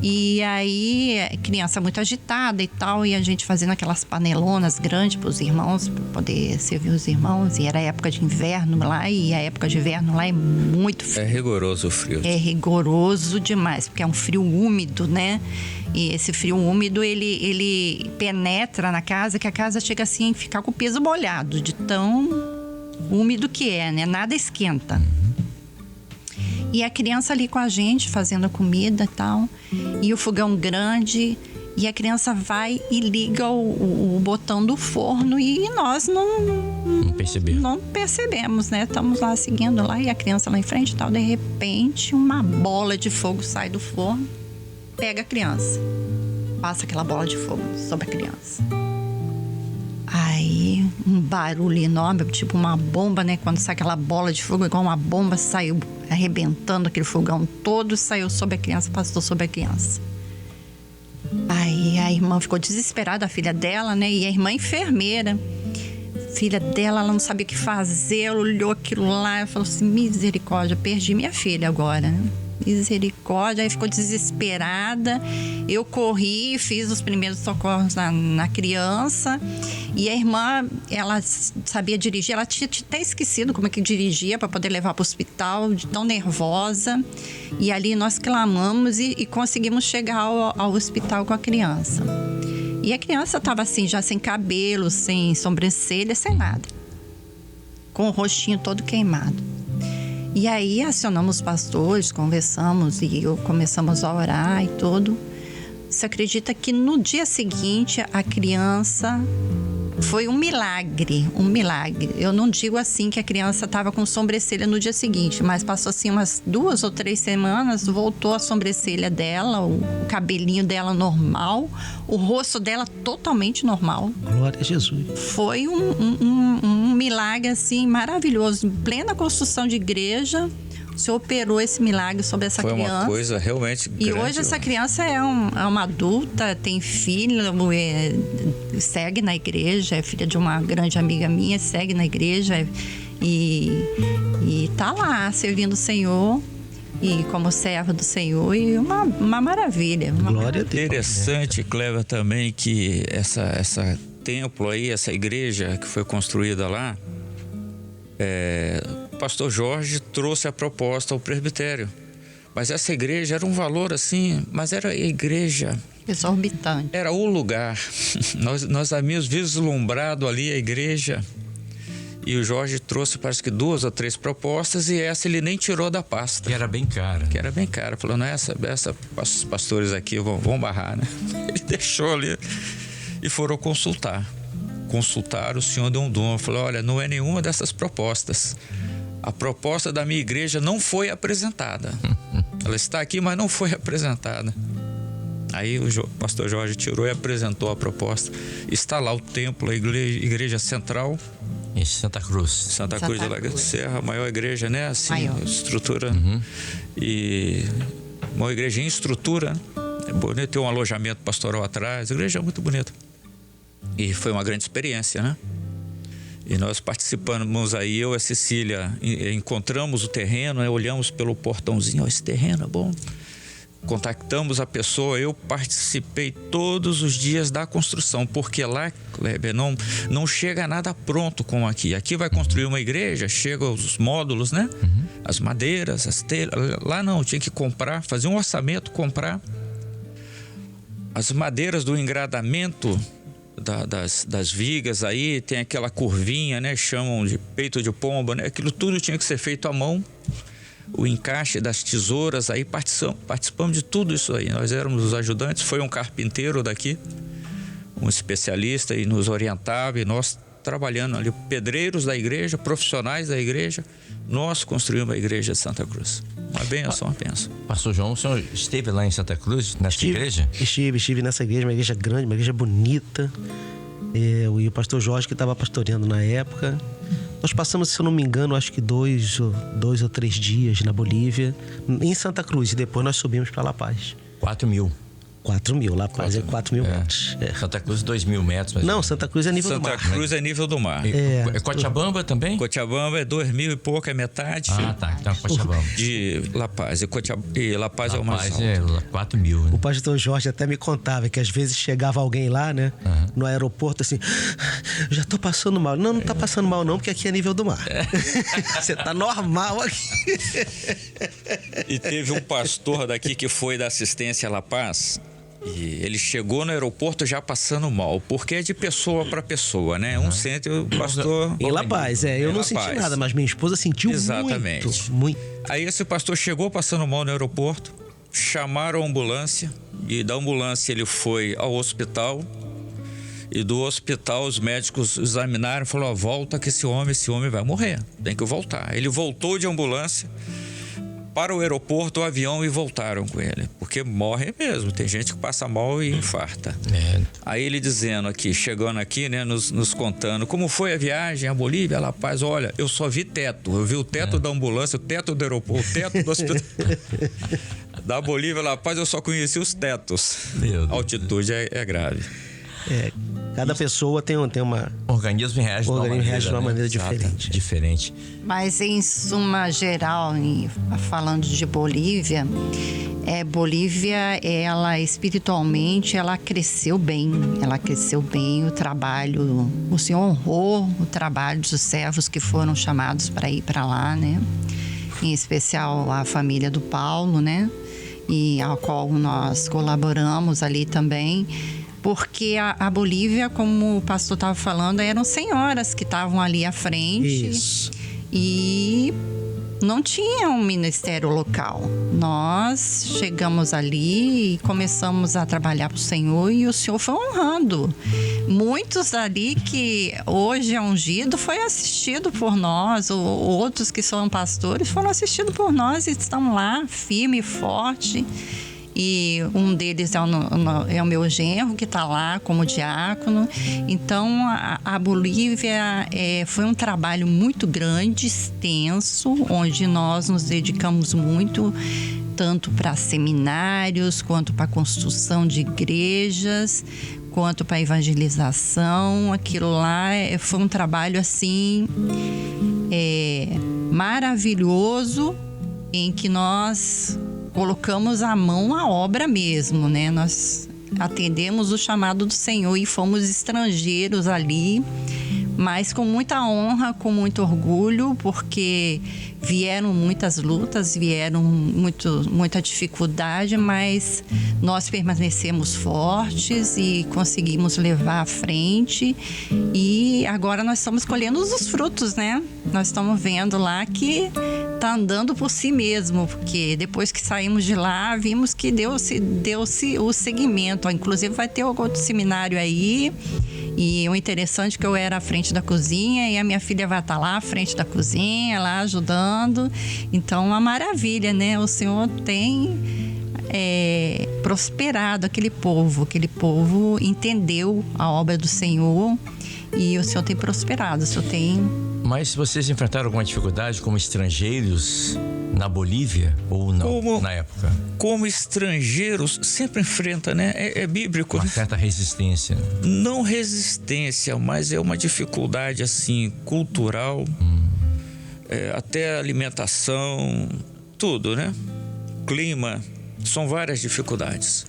E aí, criança muito agitada e tal, e a gente fazendo aquelas panelonas grandes para os irmãos, para poder servir os irmãos. E era época de inverno lá, e a época de inverno lá é muito frio. É rigoroso o frio. É rigoroso demais, porque é um frio úmido, né? E esse frio úmido, ele penetra na casa, que a casa chega assim a ficar com o piso molhado, de tão úmido que é, né? Nada esquenta. E a criança ali com a gente, fazendo a comida e tal. E o fogão grande. E a criança vai e liga o botão do forno. E nós não percebemos, né? Estamos lá seguindo lá. E a criança lá em frente e tal. De repente, uma bola de fogo sai do forno. Pega a criança. Passa aquela bola de fogo sobre a criança. Aí, um barulho enorme, tipo uma bomba, né? Quando sai aquela bola de fogo, igual uma bomba, saiu arrebentando aquele fogão todo, saiu sobre a criança, passou sobre a criança. Aí a irmã ficou desesperada, a filha dela, né? E a irmã enfermeira. Filha dela, ela não sabia o que fazer, ela olhou aquilo lá e falou assim: misericórdia, perdi minha filha agora, né? Misericórdia. Aí ficou desesperada. Eu corri, fiz os primeiros socorros na criança. E a irmã, ela sabia dirigir, ela tinha até esquecido como é que dirigia para poder levar para o hospital, de tão nervosa. E ali nós clamamos e conseguimos chegar ao hospital com a criança. E a criança estava assim, já sem cabelo, sem sobrancelha, sem nada. Com o rostinho todo queimado. E aí acionamos os pastores, conversamos e começamos a orar e tudo. Você acredita que no dia seguinte a criança... Foi um milagre. Eu não digo assim que a criança estava com sobrancelha no dia seguinte, mas passou assim umas 2 ou 3 semanas, voltou a sobrancelha dela, o cabelinho dela normal, o rosto dela totalmente normal. Glória a Jesus. Foi um milagre assim maravilhoso. Em plena construção de igreja, o Senhor operou esse milagre sobre essa criança. Foi uma coisa realmente grande. E hoje essa criança é uma adulta, tem filho, segue na igreja, é filha de uma grande amiga minha, segue na igreja e tá lá servindo o Senhor e como serva do Senhor, e uma maravilha. Glória a Deus. Interessante, Cléber, também que essa templo aí, essa igreja que foi construída lá, o pastor Jorge trouxe a proposta ao presbitério. Mas essa igreja era um valor assim, mas era a igreja... exorbitante. Era o lugar. Nós havíamos vislumbrado ali a igreja. E o Jorge trouxe, parece que 2 ou 3 propostas, e essa ele nem tirou da pasta. Que era bem cara. Falou, não, essa os pastores aqui vão barrar, né? Ele deixou ali e foram consultar. Consultaram, o senhor deu um dom. Falou, olha, não é nenhuma dessas propostas. A proposta da minha igreja não foi apresentada. Ela está aqui, mas não foi apresentada. Aí o pastor Jorge tirou e apresentou a proposta. Está lá o templo, a igreja central. Em Santa Cruz. Santa Cruz de Lagoa de Serra, a maior igreja, né? Assim, maior. Estrutura. E uma igreja em estrutura. É bonito, tem um alojamento pastoral atrás. A igreja é muito bonita. E foi uma grande experiência, né? E nós participamos aí, eu e a Cecília, encontramos o terreno, né? Olhamos pelo portãozinho, esse terreno é bom. Contactamos a pessoa, eu participei todos os dias da construção, porque lá, Kleber, não chega nada pronto como aqui. Aqui vai construir uma igreja, chegam os módulos, né? As madeiras, as telhas. Lá não, tinha que comprar, fazer um orçamento, comprar. As madeiras do engradamento das vigas aí, tem aquela curvinha, né? Chamam de peito de pomba, né? Aquilo tudo tinha que ser feito à mão. O encaixe das tesouras, aí participamos de tudo isso aí. Nós éramos os ajudantes, foi um carpinteiro daqui, um especialista, e nos orientava, e nós trabalhando ali, pedreiros da igreja, profissionais da igreja, nós construímos a igreja de Santa Cruz. Uma benção, uma benção. Pastor João, o senhor esteve lá em Santa Cruz, nessa igreja? Estive nessa igreja, uma igreja grande, uma igreja bonita. E o pastor Jorge, que estava pastoreando na época. Nós passamos, se eu não me engano, acho que 2 ou 3 dias na Bolívia, em Santa Cruz, e depois nós subimos para La Paz. 4.000. 4.000, La Paz é 4.000 metros. Santa Cruz, 2.000 metros. Não, Santa Cruz é nível do mar. Santa Cruz é nível do mar. É Cochabamba também? Cochabamba é 2.000 e pouco, é metade. Ah, tá. Então Cochabamba. De La Paz. E La Paz é o mais alto. É 4.000. Né? O pastor Jorge até me contava que às vezes chegava alguém lá, né? No aeroporto, assim, já tô passando mal. Não tá passando mal não, porque aqui é nível do mar. Você tá normal aqui. E teve um pastor daqui que foi da assistência a La Paz. E ele chegou no aeroporto já passando mal, porque é de pessoa para pessoa, né? Um sente o pastor... Em La Paz, eu não senti nada, mas minha esposa sentiu muito. Aí esse pastor chegou passando mal no aeroporto, chamaram a ambulância, e da ambulância ele foi ao hospital, e do hospital os médicos examinaram e falaram, volta que esse homem vai morrer, tem que voltar. Ele voltou de ambulância para o aeroporto, o avião, e voltaram com ele, porque morre mesmo, tem gente que passa mal e infarta. Aí ele dizendo aqui, chegando aqui, né, nos contando como foi a viagem a Bolívia, a La Paz. Olha, eu só vi teto, eu vi o teto da ambulância, o teto do aeroporto, o teto do hospital. Da Bolívia, La Paz, eu só conheci os tetos. Meu Deus. A altitude é grave. Cada pessoa tem uma... O organismo reage de uma maneira, diferente. Diferente. Mas em suma geral, falando de Bolívia, Bolívia, ela espiritualmente, ela cresceu bem. O trabalho, o Senhor honrou o trabalho dos servos que foram chamados para ir para lá, né? Em especial a família do Paulo, né? E ao qual nós colaboramos ali também. Porque a Bolívia, como o pastor estava falando, eram senhoras que estavam ali à frente. Isso. E não tinha um ministério local. Nós chegamos ali e começamos a trabalhar para o Senhor, e o Senhor foi honrando. Muitos ali que hoje é ungido foi assistido por nós, ou outros que são pastores foram assistidos por nós e estão lá firme e forte. E um deles é o meu genro, que está lá como diácono. Então, a Bolívia foi um trabalho muito grande, extenso, onde nós nos dedicamos muito, tanto para seminários, quanto para a construção de igrejas, quanto para a evangelização. Aquilo lá foi um trabalho, assim, maravilhoso, em que nós colocamos a mão à obra mesmo, né? Nós atendemos o chamado do Senhor e fomos estrangeiros ali, mas com muita honra, com muito orgulho, porque vieram muitas lutas, vieram muita dificuldade, mas nós permanecemos fortes e conseguimos levar à frente. E agora nós estamos colhendo os frutos, né? Nós estamos vendo lá que está andando por si mesmo, porque depois que saímos de lá, vimos que deu-se o seguimento. Inclusive vai ter outro seminário aí. E o interessante é que eu era à frente da cozinha e a minha filha vai estar lá à frente da cozinha, lá ajudando. Então, uma maravilha, né? O Senhor tem prosperado aquele povo. Aquele povo entendeu a obra do Senhor e o Senhor tem prosperado. O Senhor tem... Mas vocês enfrentaram alguma dificuldade como estrangeiros na Bolívia ou não, na época? Como estrangeiros, sempre enfrenta, né? É bíblico. Uma certa resistência. Não resistência, mas é uma dificuldade, assim, cultural. Até alimentação, tudo, né? Clima, são várias dificuldades.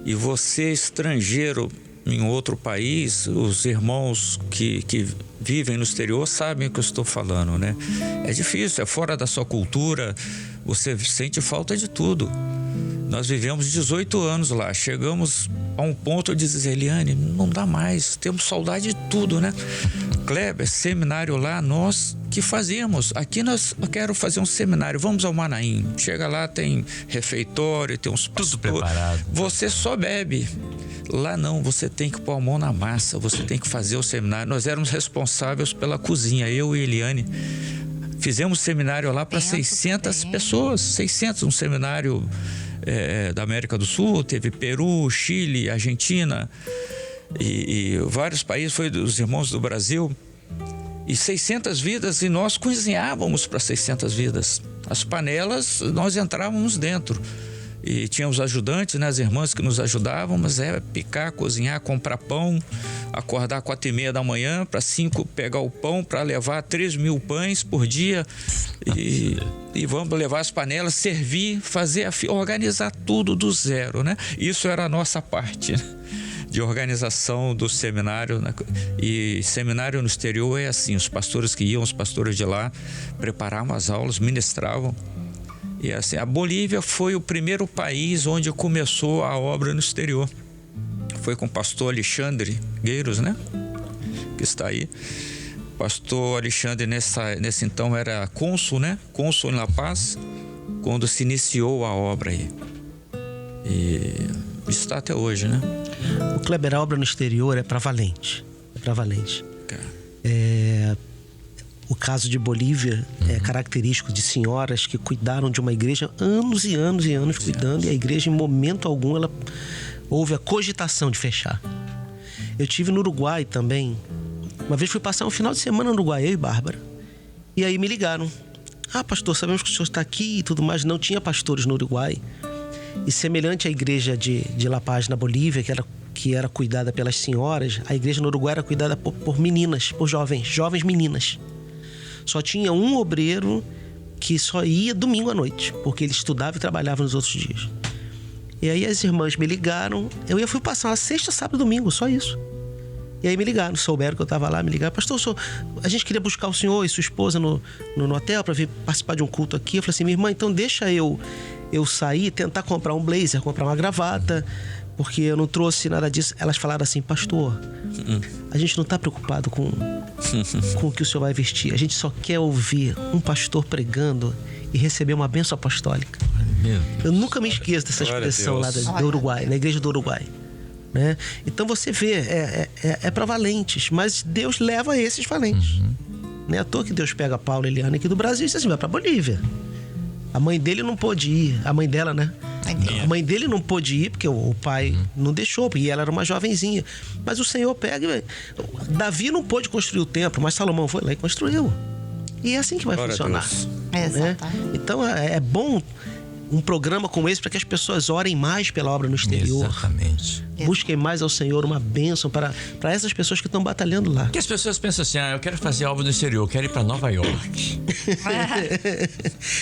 E você, estrangeiro em outro país, os irmãos que vivem no exterior sabem o que eu estou falando, né? É difícil, é fora da sua cultura, você sente falta de tudo. Nós vivemos 18 anos lá, chegamos a um ponto de dizer, Eliane, não dá mais, temos saudade de tudo, né? Kleber, seminário lá, nós que fazemos. Aqui eu quero fazer um seminário, vamos ao Manaim. Chega lá, tem refeitório, tem uns tudo preparado. Você só bebe. Lá não, você tem que pôr a mão na massa, você tem que fazer o seminário. Nós éramos responsáveis pela cozinha, eu e Eliane. Fizemos seminário lá para 600 pessoas, 600, um seminário da América do Sul, teve Peru, Chile, Argentina e vários países, foi dos irmãos do Brasil. E 600 vidas, e nós cozinhávamos para 600 vidas. As panelas, nós entrávamos dentro. E tínhamos ajudantes, né, as irmãs que nos ajudavam, mas picar, cozinhar, comprar pão, acordar 4h30 da manhã para 5 pegar o pão para levar 3.000 pães por dia e vamos levar as panelas, servir, fazer, organizar tudo do zero, né? Isso era a nossa parte, né? De organização do seminário, né? E seminário no exterior é assim, os pastores que iam, os pastores de lá preparavam as aulas, ministravam. E assim, a Bolívia foi o primeiro país onde começou a obra no exterior. Foi com o pastor Alexandre Gueiros, né? Que está aí. O pastor Alexandre, nesse então, era cônsul, né? Cônsul em La Paz, quando se iniciou a obra aí. E está até hoje, né? O Kleber, a obra no exterior é para valente. O caso de Bolívia é característico de senhoras que cuidaram de uma igreja anos e anos e anos cuidando, e a igreja, em momento algum, houve a cogitação de fechar. Eu tive no Uruguai também. Uma vez fui passar um final de semana no Uruguai, eu e Bárbara. E aí me ligaram. Pastor, sabemos que o senhor está aqui e tudo mais. Não tinha pastores no Uruguai. E semelhante à igreja de La Paz, na Bolívia, que era cuidada pelas senhoras, a igreja no Uruguai era cuidada por meninas, por jovens meninas. Só tinha um obreiro que só ia domingo à noite, porque ele estudava e trabalhava nos outros dias. E aí as irmãs me ligaram, eu fui passar uma sexta, sábado e domingo, só isso. E aí me ligaram, souberam que eu estava lá, me ligaram: pastor, a gente queria buscar o senhor e sua esposa no hotel para vir participar de um culto aqui. Eu falei assim: minha irmã, então deixa eu sair, tentar comprar um blazer, comprar uma gravata, porque eu não trouxe nada disso. Elas falaram assim: pastor, a gente não está preocupado com o que o senhor vai vestir, a gente só quer ouvir um pastor pregando e receber uma bênção apostólica. Eu nunca me esqueço dessa expressão lá do Uruguai, na igreja do Uruguai, né? Então você vê, é para valentes, mas Deus leva esses valentes. Não é à toa que Deus pega Paulo e Eliane aqui do Brasil e diz assim: vai para Bolívia. A mãe dele não pôde ir, a mãe dela, né? A mãe dele não pôde ir porque o pai não deixou, porque ela era uma jovenzinha. Mas o Senhor pega. Davi não pôde construir o templo, mas Salomão foi lá e construiu. E é assim que vai funcionar. Né? Então é bom um programa como esse para que as pessoas orem mais pela obra no exterior. Exatamente. Busquem mais ao Senhor uma bênção para essas pessoas que estão batalhando lá. Porque as pessoas pensam assim: eu quero fazer obra no exterior, eu quero ir para Nova York.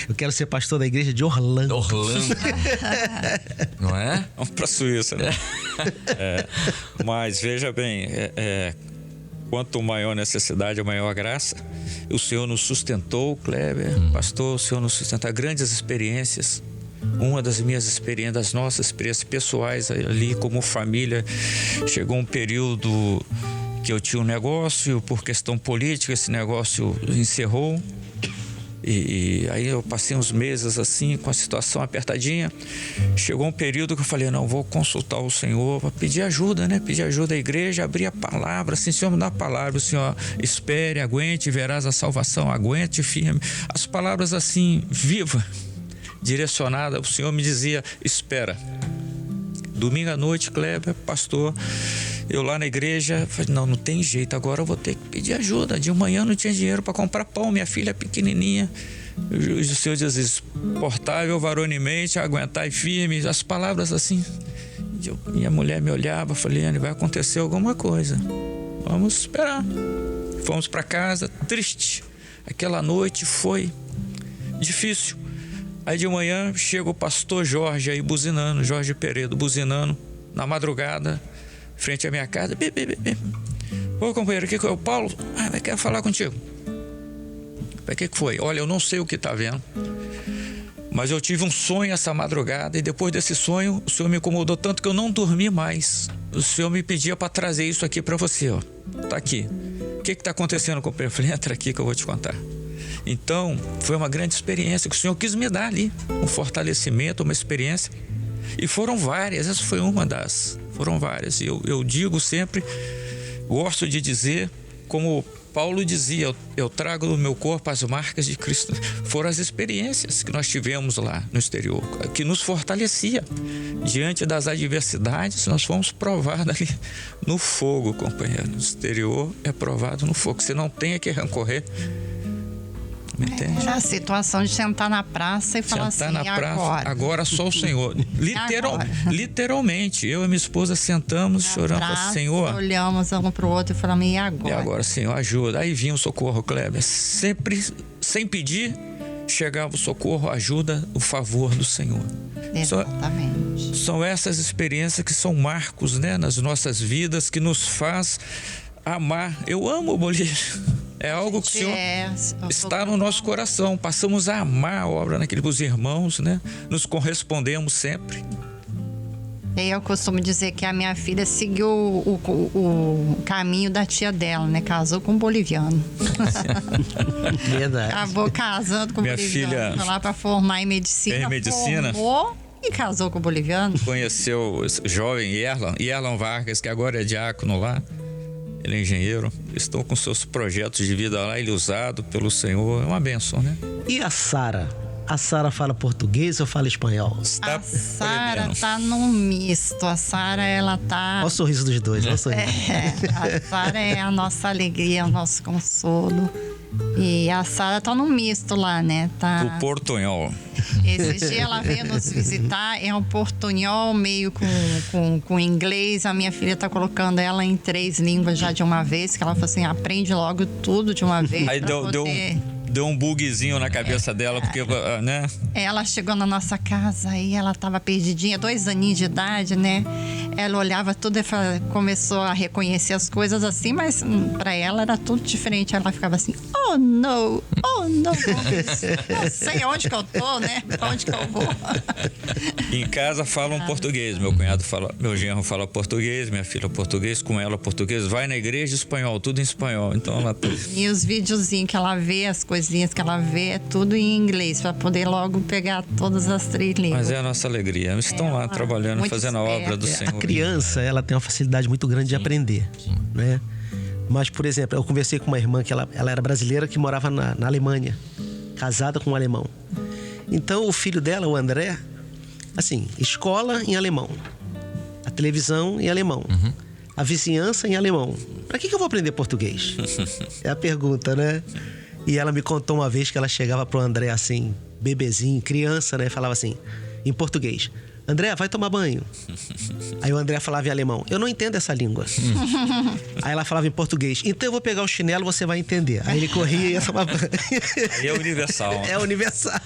Eu quero ser pastor da igreja de Orlando. Não é? Vamos para a Suíça, né? Mas veja bem, quanto maior necessidade, maior graça. O Senhor nos sustentou, Kleber, pastor, o Senhor nos sustentou. Grandes experiências. Uma das minhas experiências, das nossas experiências pessoais ali como família, chegou um período que eu tinha um negócio, por questão política, esse negócio encerrou. E aí eu passei uns meses assim, com a situação apertadinha. Chegou um período que eu falei: não, vou consultar o Senhor, para pedir ajuda, né? Pedir ajuda à igreja, abrir a palavra, assim: Senhor, me dá a palavra, o Senhor, espere, aguente, verás a salvação, aguente, firme. As palavras assim, viva, direcionada. O Senhor me dizia: espera. Domingo à noite, Kleber, pastor, eu lá na igreja, falei: não tem jeito, agora eu vou ter que pedir ajuda. De manhã não tinha dinheiro para comprar pão, minha filha pequenininha. O Senhor diz: portável, varonimente, aguentar e firme. As palavras assim. Minha mulher me olhava, falei: Anne, vai acontecer alguma coisa. Vamos esperar. Fomos para casa, triste. Aquela noite foi difícil. Aí de manhã chega o pastor Jorge aí buzinando, Jorge Peredo buzinando na madrugada, frente à minha casa. Ô companheiro, aqui é o Paulo? Quero falar contigo. O que foi? Olha, eu não sei o que está vendo, mas eu tive um sonho essa madrugada e depois desse sonho o Senhor me incomodou tanto que eu não dormi mais. O Senhor me pedia para trazer isso aqui para você, ó. Tá aqui. O que está acontecendo, companheiro? Eu falei: entra aqui que eu vou te contar. Então, foi uma grande experiência que o Senhor quis me dar ali, um fortalecimento, uma experiência. E foram várias, essa foi uma das, foram várias. Eu digo sempre, gosto de dizer, como Paulo dizia: eu trago no meu corpo as marcas de Cristo. Foram as experiências que nós tivemos lá no exterior, que nos fortalecia. Diante das adversidades, nós fomos provados ali no fogo, companheiro. No exterior é provado no fogo. Você não tem a que recorrer. A situação de sentar na praça e falar assim: na praça, agora só o Senhor. Literalmente, eu e minha esposa sentamos chorando, praça, Senhor. Olhamos um para o outro e falamos: e agora? E agora, Senhor, ajuda. Aí vinha o socorro, Kleber. Sempre, sem pedir, chegava o socorro, a ajuda, o favor do Senhor. Exatamente. São essas experiências que são marcos, né, nas nossas vidas, que nos faz amar. Eu amo o Bolívia. É algo que o Senhor está no nosso coração. Passamos a amar a obra naqueles irmãos, né? Nos correspondemos sempre. E eu costumo dizer que a minha filha seguiu o caminho da tia dela, né? Casou com um boliviano. Verdade. Acabou casando com um boliviano. Foi lá para formar em medicina. Formou e casou com o boliviano. Conheceu o jovem Yerlan Vargas, que agora é diácono lá. Ele é engenheiro, estão com seus projetos de vida lá, ele usado pelo Senhor, é uma bênção, né? E a Sara? A Sara fala português ou fala espanhol? A Sara tá num misto. A Sara, ela tá... Olha o sorriso dos dois, olha o sorriso. A Sara é a nossa alegria, o nosso consolo. E a Sara tá num misto lá, né? Tá... O portunhol. Esse dia ela veio nos visitar, é um portunhol meio com inglês. A minha filha tá colocando ela em 3 línguas já de uma vez, que ela falou assim, aprende logo tudo de uma vez. Aí deu um bugzinho na cabeça dela, porque, né? Ela chegou na nossa casa e ela tava perdidinha, 2 aninhos de idade, né? Ela olhava tudo e começou a reconhecer as coisas assim, mas para ela era tudo diferente. Ela ficava assim, oh no, não sei onde que eu tô, né? Pra onde que eu vou? Em casa falam português. Meu genro fala português, minha filha português, com ela português. Vai na igreja espanhol, tudo em espanhol. Então ela... E os videozinhos que ela vê, as coisinhas que ela vê, é tudo em inglês, para poder logo pegar todas as 3 línguas. Mas é a nossa alegria. Eles estão lá trabalhando, fazendo a obra do Senhor. A criança, ela tem uma facilidade muito grande de aprender, né? Mas, por exemplo, eu conversei com uma irmã que ela era brasileira, que morava na Alemanha, casada com um alemão. Então, o filho dela, o André, assim, escola em alemão, a televisão em alemão, a vizinhança em alemão. Para que eu vou aprender português? É a pergunta, né? E ela me contou uma vez que ela chegava pro André assim, bebezinho, criança, né? Falava assim, em português: André, vai tomar banho. Aí o André falava em alemão: eu não entendo essa língua. Aí ela falava em português: então eu vou pegar o chinelo, você vai entender. Aí ele corria e ia tomar banho. Aí é universal. É universal.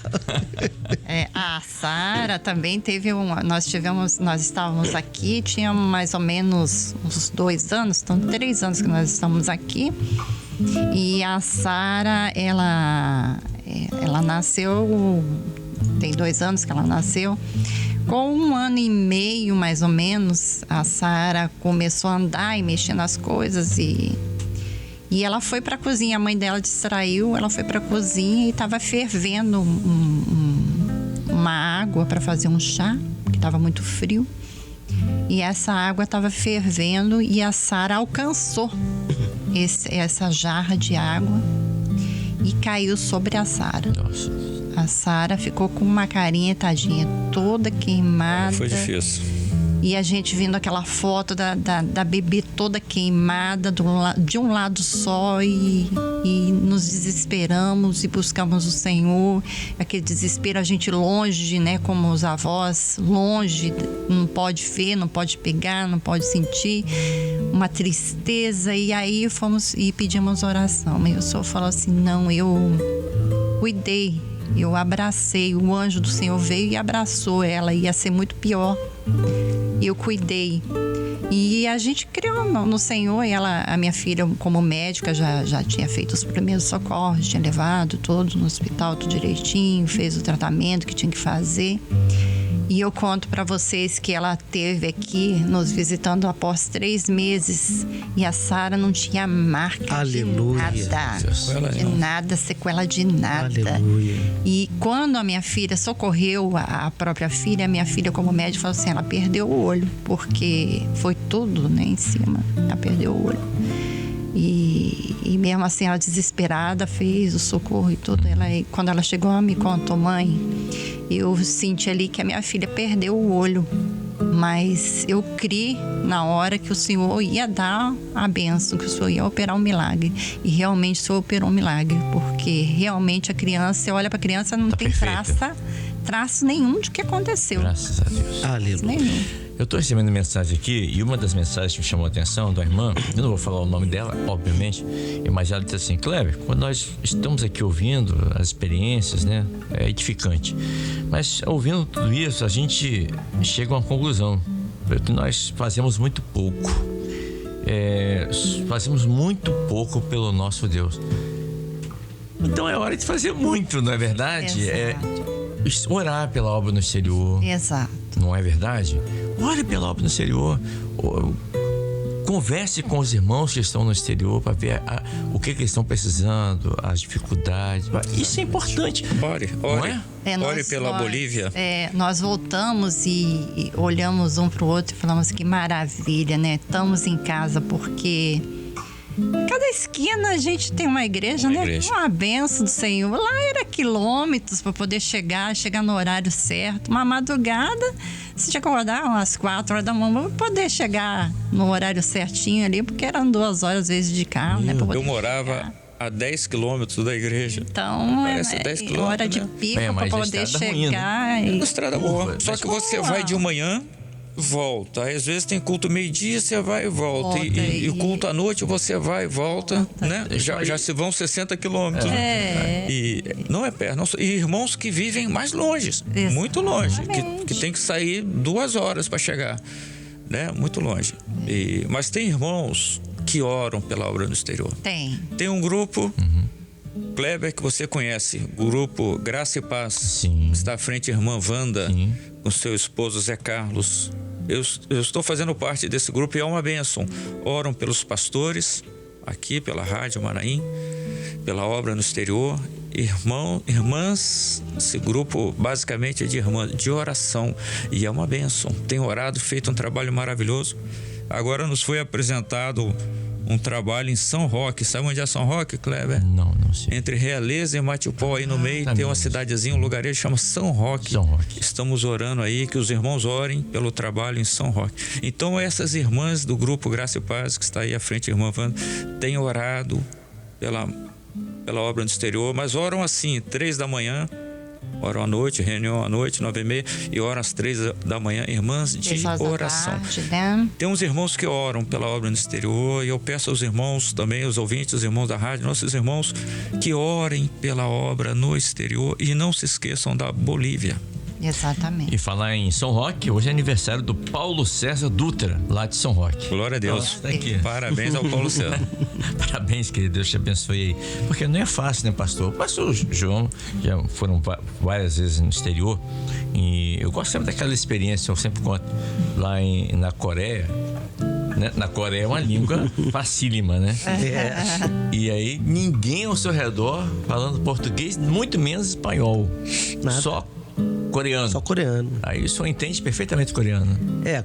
A Sara também teve nós estávamos aqui, tinha mais ou menos uns 2 anos, então 3 anos que nós estamos aqui. E a Sara, ela nasceu, tem 2 anos que ela nasceu. Com 1 ano e meio, mais ou menos, a Sara começou a andar e mexer nas coisas e ela foi para a cozinha. A mãe dela distraiu, ela foi para a cozinha e estava fervendo uma água para fazer um chá, que estava muito frio. E essa água estava fervendo e a Sara alcançou essa jarra de água e caiu sobre a Sara. Nossa. A Sara ficou com uma carinha, tadinha, toda queimada. Foi difícil. E a gente vendo aquela foto da bebê toda queimada de um lado só e nos desesperamos e buscamos o Senhor. Aquele desespero, a gente longe, né, como os avós, longe, não pode ver, não pode pegar, não pode sentir, uma tristeza. E aí fomos e pedimos oração. Mas o Senhor falou assim: não, eu cuidei. Eu abracei, o anjo do Senhor veio e abraçou ela, ia ser muito pior. Eu cuidei. E a gente criou no Senhor, e a minha filha, como médica, já tinha feito os primeiros socorros, tinha levado todos no hospital, tudo direitinho, fez o tratamento que tinha que fazer. E eu conto para vocês que ela teve aqui nos visitando após 3 meses e a Sara não tinha marca Aleluia. de nada, sequela de nada. Aleluia. E quando a minha filha socorreu a própria filha, a minha filha, como médica, falou assim: ela perdeu o olho, porque foi tudo, né, em cima. Ela perdeu o olho. E mesmo assim, ela desesperada fez o socorro e tudo. Quando ela chegou, ela me contou: mãe, eu senti ali que a minha filha perdeu o olho, mas eu criei na hora que o Senhor ia dar a bênção, que o Senhor ia operar um milagre. E realmente o Senhor operou um milagre, porque realmente a criança, você olha para a criança, não tem traço nenhum de que aconteceu. Graças a Deus. Aleluia. Eu estou recebendo mensagem aqui e uma das mensagens que me chamou a atenção da irmã, eu não vou falar o nome dela, obviamente, mas ela disse assim: Kleber, quando nós estamos aqui ouvindo as experiências, né, é edificante, mas ouvindo tudo isso, a gente chega a uma conclusão, que nós fazemos muito pouco, fazemos muito pouco pelo nosso Deus. Então é hora de fazer muito, não é verdade? Orar pela obra no exterior. Exato. Não é verdade? Ore pela obra no exterior. Converse com os irmãos que estão no exterior para ver o que eles estão precisando, as dificuldades. Isso é importante. Ore pela Bolívia. Nós voltamos e olhamos um para o outro e falamos: que maravilha, né? Estamos em casa, porque cada esquina a gente tem uma igreja, né? Uma benção do Senhor. Lá era quilômetros para poder chegar no horário certo. Uma madrugada, você tinha que acordar umas 4 horas da manhã para poder chegar no horário certinho ali, porque eram 2 horas às vezes de carro, né? Eu morava a 10 quilômetros da igreja. Então, Parece 10 quilômetros, hora de né? pico para mas a poder estrada ruim, chegar. Uma estrada boa. Só que você vai de manhã, volta. Aí, às vezes tem culto meio-dia, você vai e volta. E o culto à noite, você vai e volta, né? Já se vão 60 quilômetros. E não é perto. E irmãos que vivem mais longe, muito longe. Que tem que sair 2 horas para chegar, né? Muito longe. Mas tem irmãos que oram pela obra no exterior. Tem um grupo... Kleber, que você conhece, grupo Graça e Paz. Sim. Está à frente a irmã Wanda, com seu esposo Zé Carlos. Eu estou fazendo parte desse grupo e é uma bênção. Oram pelos pastores, aqui pela Rádio Manaim, pela obra no exterior. Irmãs, esse grupo basicamente é de irmãs, de oração. E é uma bênção. Tem orado, feito um trabalho maravilhoso. Agora nos foi apresentado um trabalho em São Roque. Sabe onde é São Roque, Kleber? Não sei. Entre Realeza e Matipó, aí no meio tem uma cidadezinha, um lugarejo que chama São Roque. Estamos orando aí, que os irmãos orem pelo trabalho em São Roque. Então essas irmãs do grupo Graça e Paz, que está aí à frente, a irmã Wanda, têm orado pela obra no exterior, mas oram assim, 3 da manhã, oram à noite, reunião à noite, 9h30, e oram às 3 da manhã, irmãs de oração. Tem uns irmãos que oram pela obra no exterior, e eu peço aos irmãos também, os ouvintes, os irmãos da rádio, nossos irmãos, que orem pela obra no exterior e não se esqueçam da Bolívia. Exatamente. E falar em São Roque, hoje é aniversário do Paulo César Dutra, lá de São Roque. Glória a Deus. Tá aqui. Parabéns ao Paulo César. Parabéns, querido. Deus te abençoe aí. Porque não é fácil, né, pastor? O pastor João já foram várias vezes no exterior e eu gosto sempre daquela experiência, eu sempre conto, lá na Coreia. Né? Na Coreia é uma língua facílima, né? E aí ninguém ao seu redor falando português, muito menos espanhol. Nada. Só coreano. Só coreano. Aí o senhor entende perfeitamente coreano.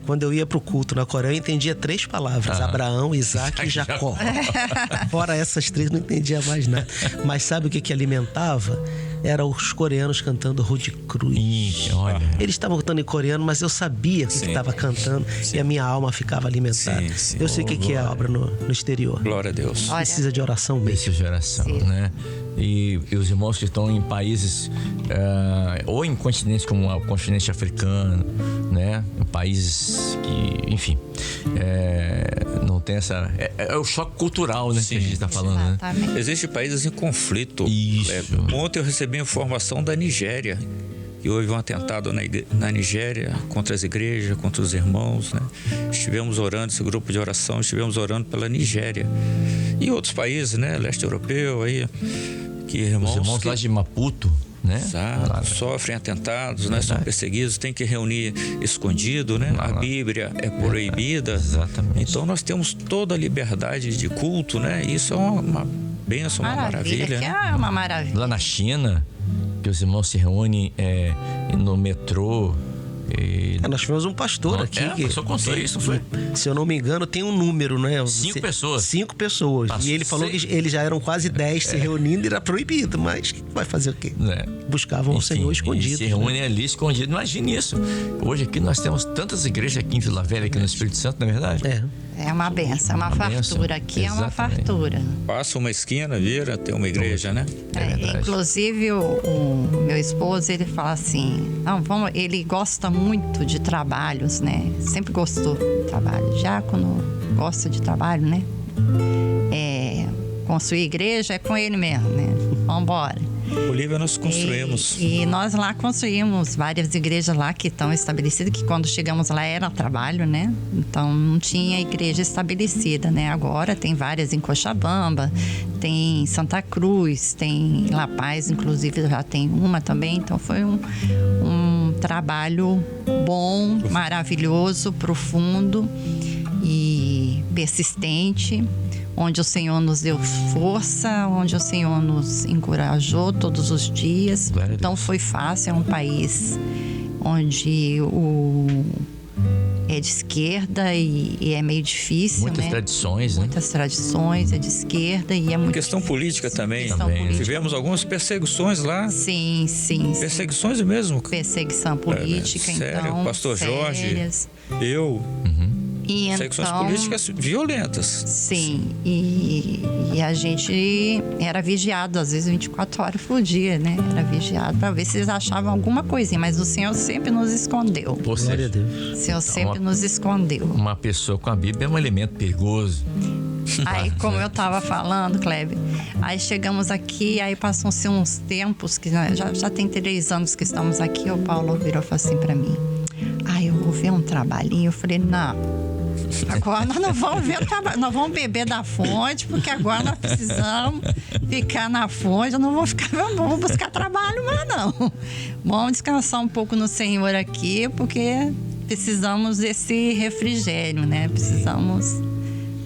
Quando eu ia pro culto na Coreia, eu entendia 3 palavras: Abraão, Isaac e Jacó. Fora essas 3, não entendia mais nada. Mas sabe o que alimentava? Eram os coreanos cantando Rude Cruz. Olha. Eles estavam cantando em coreano, mas eu sabia o que estava cantando. E a minha alma ficava alimentada. Eu sei o que é a obra no exterior. Glória a Deus. Precisa de oração mesmo. Precisa de oração, né? E os irmãos que estão em países ou em continentes como o continente africano, né? Em países que, enfim, não tem essa... É o choque cultural, né? Que a gente está falando, né? Existem países em conflito. Isso. Ontem eu recebi informação da Nigéria, que houve um atentado na Nigéria contra as igrejas, contra os irmãos, né? Estivemos orando, esse grupo de oração, estivemos orando pela Nigéria. E outros países, né? Leste europeu, aí, que irmãos... Os irmãos lá de Maputo, né? Exato, sofrem atentados, né? São perseguidos, tem que reunir escondido, né? A Bíblia é proibida. Exatamente. Então nós temos toda a liberdade de culto, né? Isso é uma bênção, uma maravilha. É uma maravilha. Lá na China, que os irmãos se reúnem no metrô. Nós tivemos um pastor aqui que só contou isso, foi? Se eu não me engano, tem um número, né? 5 pessoas. 5 pessoas. E ele falou que eles já eram quase 10 se reunindo e era proibido, mas vai fazer o quê? Buscavam o Senhor escondido. Se reúnem ali escondido. Imagine isso. Hoje aqui nós temos tantas igrejas aqui em Vila Velha, aqui no Espírito Santo, não é verdade? É uma benção, é uma fartura. Aqui é uma fartura. Passa uma esquina, vira, tem uma igreja, né? Inclusive, o meu esposo, ele fala assim, ele gosta muito de trabalhos, né? Sempre gostou de trabalho. Diácono gosta de trabalho, né? Construir igreja é com ele mesmo, né? Vamos embora. Bolívia nós construímos. E nós lá construímos várias igrejas lá que estão estabelecidas, que quando chegamos lá era trabalho, né? Então não tinha igreja estabelecida, né? Agora tem várias em Cochabamba, tem em Santa Cruz, tem em La Paz, inclusive já tem uma também. Então foi um trabalho bom, maravilhoso, profundo e persistente, onde o Senhor nos deu força, onde o Senhor nos encorajou todos os dias. Então foi fácil, é um país onde é de esquerda e é meio difícil, muitas tradições, né? Muitas tradições, é de esquerda e é muito questão difícil. Política também. Política. Tivemos algumas perseguições lá. Sim. Perseguições mesmo. Perseguição política, sério, então. Pastor sérias. Jorge, eu... Sei que são as políticas violentas. Sim, e a gente era vigiado, às vezes 24 horas por dia, né? Era vigiado para ver se eles achavam alguma coisinha, mas o Senhor sempre nos escondeu. Ou Glória a seja, Deus. O Senhor sempre nos escondeu. uma pessoa com a Bíblia é um elemento perigoso. Aí, como eu tava falando, Kleber, aí chegamos aqui, aí passam-se uns tempos, que já tem 3 anos que estamos aqui, o Paulo virou e falou assim pra mim: eu vou ver um trabalhinho. Eu falei: não, agora nós não vamos ver o trabalho, nós vamos beber da fonte, porque agora nós precisamos ficar na fonte, eu não vou ficar, vamos buscar trabalho mais não. Vamos descansar um pouco no Senhor aqui, porque precisamos desse refrigério, né? Precisamos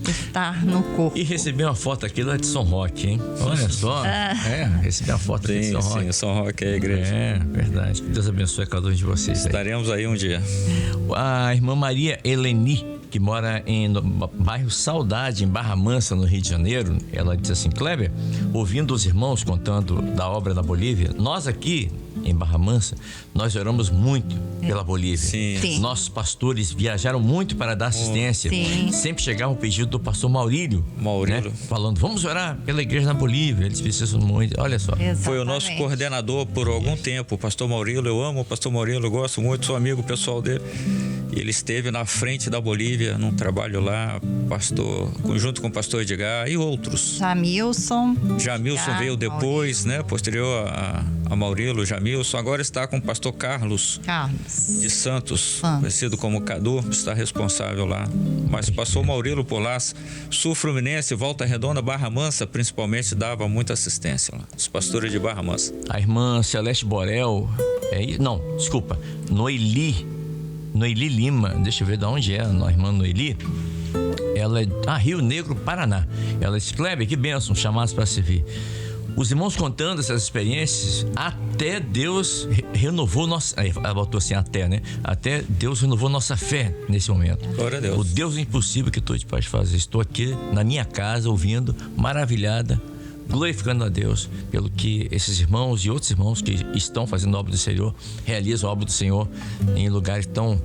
estar no corpo. E recebi uma foto aqui lá de São Roque, hein? Olha só. Recebi uma foto aqui de São Roque. Sim, São Roque é a igreja. É, verdade. Que Deus abençoe cada um de vocês aí. Estaremos aí um dia. A irmã Maria Eleni, que mora no bairro Saudade, em Barra Mansa, no Rio de Janeiro, ela disse assim: Kleber, ouvindo os irmãos contando da obra na Bolívia, nós aqui em Barra Mansa, nós oramos muito pela Bolívia. Sim. Nossos pastores viajaram muito para dar assistência. Sim. Sempre chegava o pedido do pastor Maurílio. Né? Falando: vamos orar pela igreja na Bolívia. Eles precisam muito. Olha só. Exatamente. Foi o nosso coordenador por algum tempo, o pastor Maurílio. Eu amo o pastor Maurílio, eu gosto muito, sou amigo pessoal dele. Ele esteve na frente da Bolívia, num trabalho lá, junto com o pastor Edgar e outros. Jamilson Veio depois, né? Posterior a Maurílio, Jamilson. Agora está com o pastor Carlos de Santos, conhecido como Cadu, está responsável lá. Mas passou o Maurílio por lá. Sul Fluminense, Volta Redonda, Barra Mansa, principalmente, dava muita assistência lá. Os pastores de Barra Mansa. A irmã Celeste Borel, Noeli Lima, deixa eu ver de onde é a irmã Noeli. Ela é Rio Negro, Paraná. Ela disse: Kleber, que bênção, chamados para servir. Os irmãos contando essas experiências, até Deus renovou nossa... Ela botou assim, até Deus renovou nossa fé nesse momento. Glória a Deus. O Deus impossível que tudo pode fazer. Estou aqui na minha casa, ouvindo, maravilhada, glorificando a Deus pelo que esses irmãos e outros irmãos que estão fazendo a obra do Senhor, realizam a obra do Senhor em lugares tão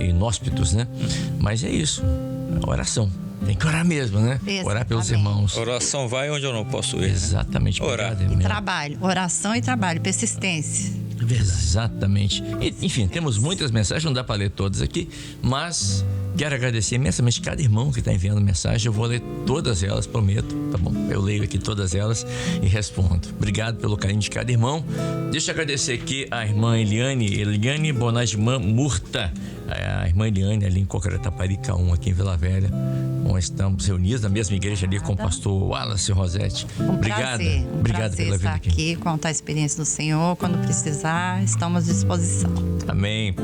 inóspitos, né? Mas é isso, oração. Tem que orar mesmo, né? Exatamente. Orar pelos irmãos. Oração vai onde eu não posso ir. Exatamente. Né? Orar. Trabalho, oração e trabalho, persistência. Exatamente. Enfim, temos muitas mensagens, não dá para ler todas aqui, mas quero agradecer imensamente cada irmão que está enviando mensagem. Eu vou ler todas elas, prometo, tá bom? Eu leio aqui todas elas e respondo. Obrigado pelo carinho de cada irmão. Deixa eu agradecer aqui a irmã Eliane Bonadimã Murta, a irmã Eliane ali em Cocaretaparica 1, aqui em Vila Velha, onde estamos reunidos na mesma igreja ali com o pastor Wallace Rosete. Obrigado pela vida aqui, contar a experiência do Senhor. Quando precisar, estamos à disposição. Amém.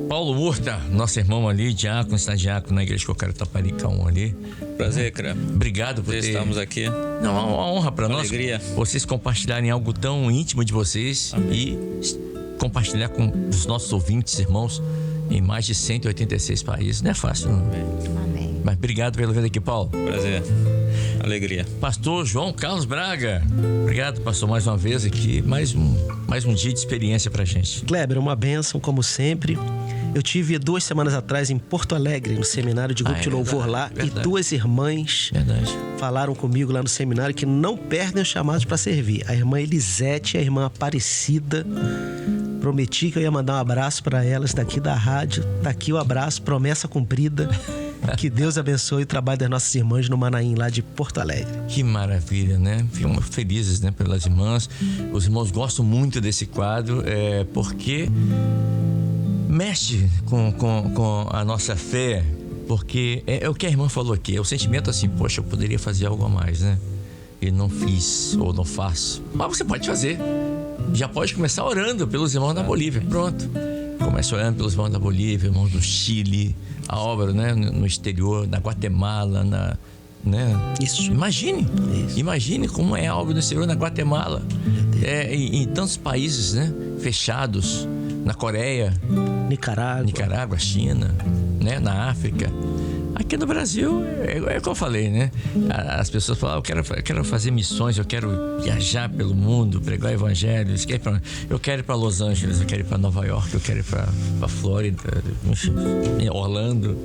Paulo Murta, nosso irmão ali, diácono, está diácono na igreja de Cocaretaparica 1 ali. Prazer, Crã. Obrigado por Estamos aqui. Não, é uma honra para nós. Alegria. Vocês compartilharem algo tão íntimo de vocês. Amém. E compartilhar com os nossos ouvintes, irmãos, em mais de 186 países. Não é fácil, não. Amém. Mas obrigado pela vida aqui, Paulo. Prazer. Alegria. Pastor João Carlos Braga. Obrigado, pastor, mais uma vez aqui. Mais um dia de experiência pra gente. Kleber, uma bênção, como sempre. Eu tive 2 semanas atrás em Porto Alegre, no seminário de grupo de louvor lá. Verdade. E 2 irmãs falaram comigo lá no seminário que não perdem os chamados para servir. A irmã Elisete e a irmã Aparecida. Prometi que eu ia mandar um abraço para elas daqui da rádio. Tá aqui o abraço, promessa cumprida. Que Deus abençoe o trabalho das nossas irmãs no Manaim, lá de Porto Alegre. Que maravilha, né? Ficamos felizes, né, pelas irmãs. Os irmãos gostam muito desse quadro, porque mexe com a nossa fé, porque é o que a irmã falou aqui, é o sentimento assim: poxa, eu poderia fazer algo a mais, né? E não fiz ou não faço. Mas você pode fazer. Já pode começar orando pelos irmãos da Bolívia. Pronto. Começa orando pelos irmãos da Bolívia, irmãos do Chile, a obra, né, no exterior, na Guatemala, né? Isso. Imagine como é a obra no exterior na Guatemala. Em tantos países, né, fechados, na Coreia, Nicarágua, China, né, na África. Aqui no Brasil, é como eu falei, né? As pessoas falam, eu quero fazer missões, eu quero viajar pelo mundo, pregar o evangelho. Eu quero ir para Los Angeles, eu quero ir para Nova York, eu quero ir para Flórida, enfim, Orlando,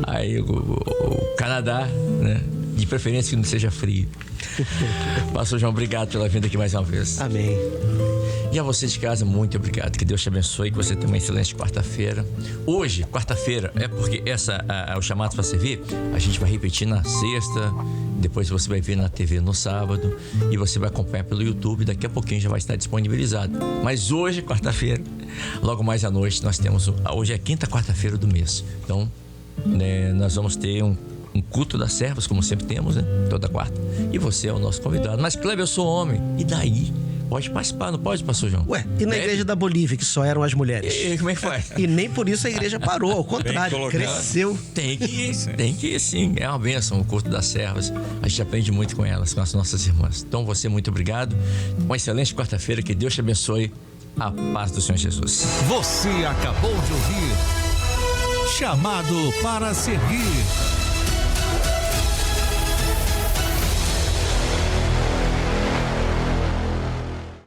aí o Canadá, né? De preferência que não seja frio. Pastor João, obrigado pela vinda aqui mais uma vez. Amém. E a você de casa, muito obrigado. Que Deus te abençoe, que você tenha uma excelente quarta-feira. Hoje, quarta-feira, é porque o chamado para servir, a gente vai repetir na sexta, depois você vai ver na TV no sábado e você vai acompanhar pelo YouTube. Daqui a pouquinho já vai estar disponibilizado. Mas hoje, quarta-feira, logo mais à noite, nós temos... Hoje é a quinta quarta-feira do mês. Então, né, nós vamos ter um culto das servas, como sempre temos, né? Toda quarta. E você é o nosso convidado. Mas, Kleber, eu sou homem. E daí? Pode participar, não pode, pastor João? Ué, e na igreja da Bolívia, que só eram as mulheres? E como é que faz? E nem por isso a igreja parou, ao contrário, cresceu. Tem que ir sim. É uma bênção o culto das servas. A gente aprende muito com elas, com as nossas irmãs. Então, você, muito obrigado. Uma excelente quarta-feira. Que Deus te abençoe. A paz do Senhor Jesus. Você acabou de ouvir Chamado para Servir.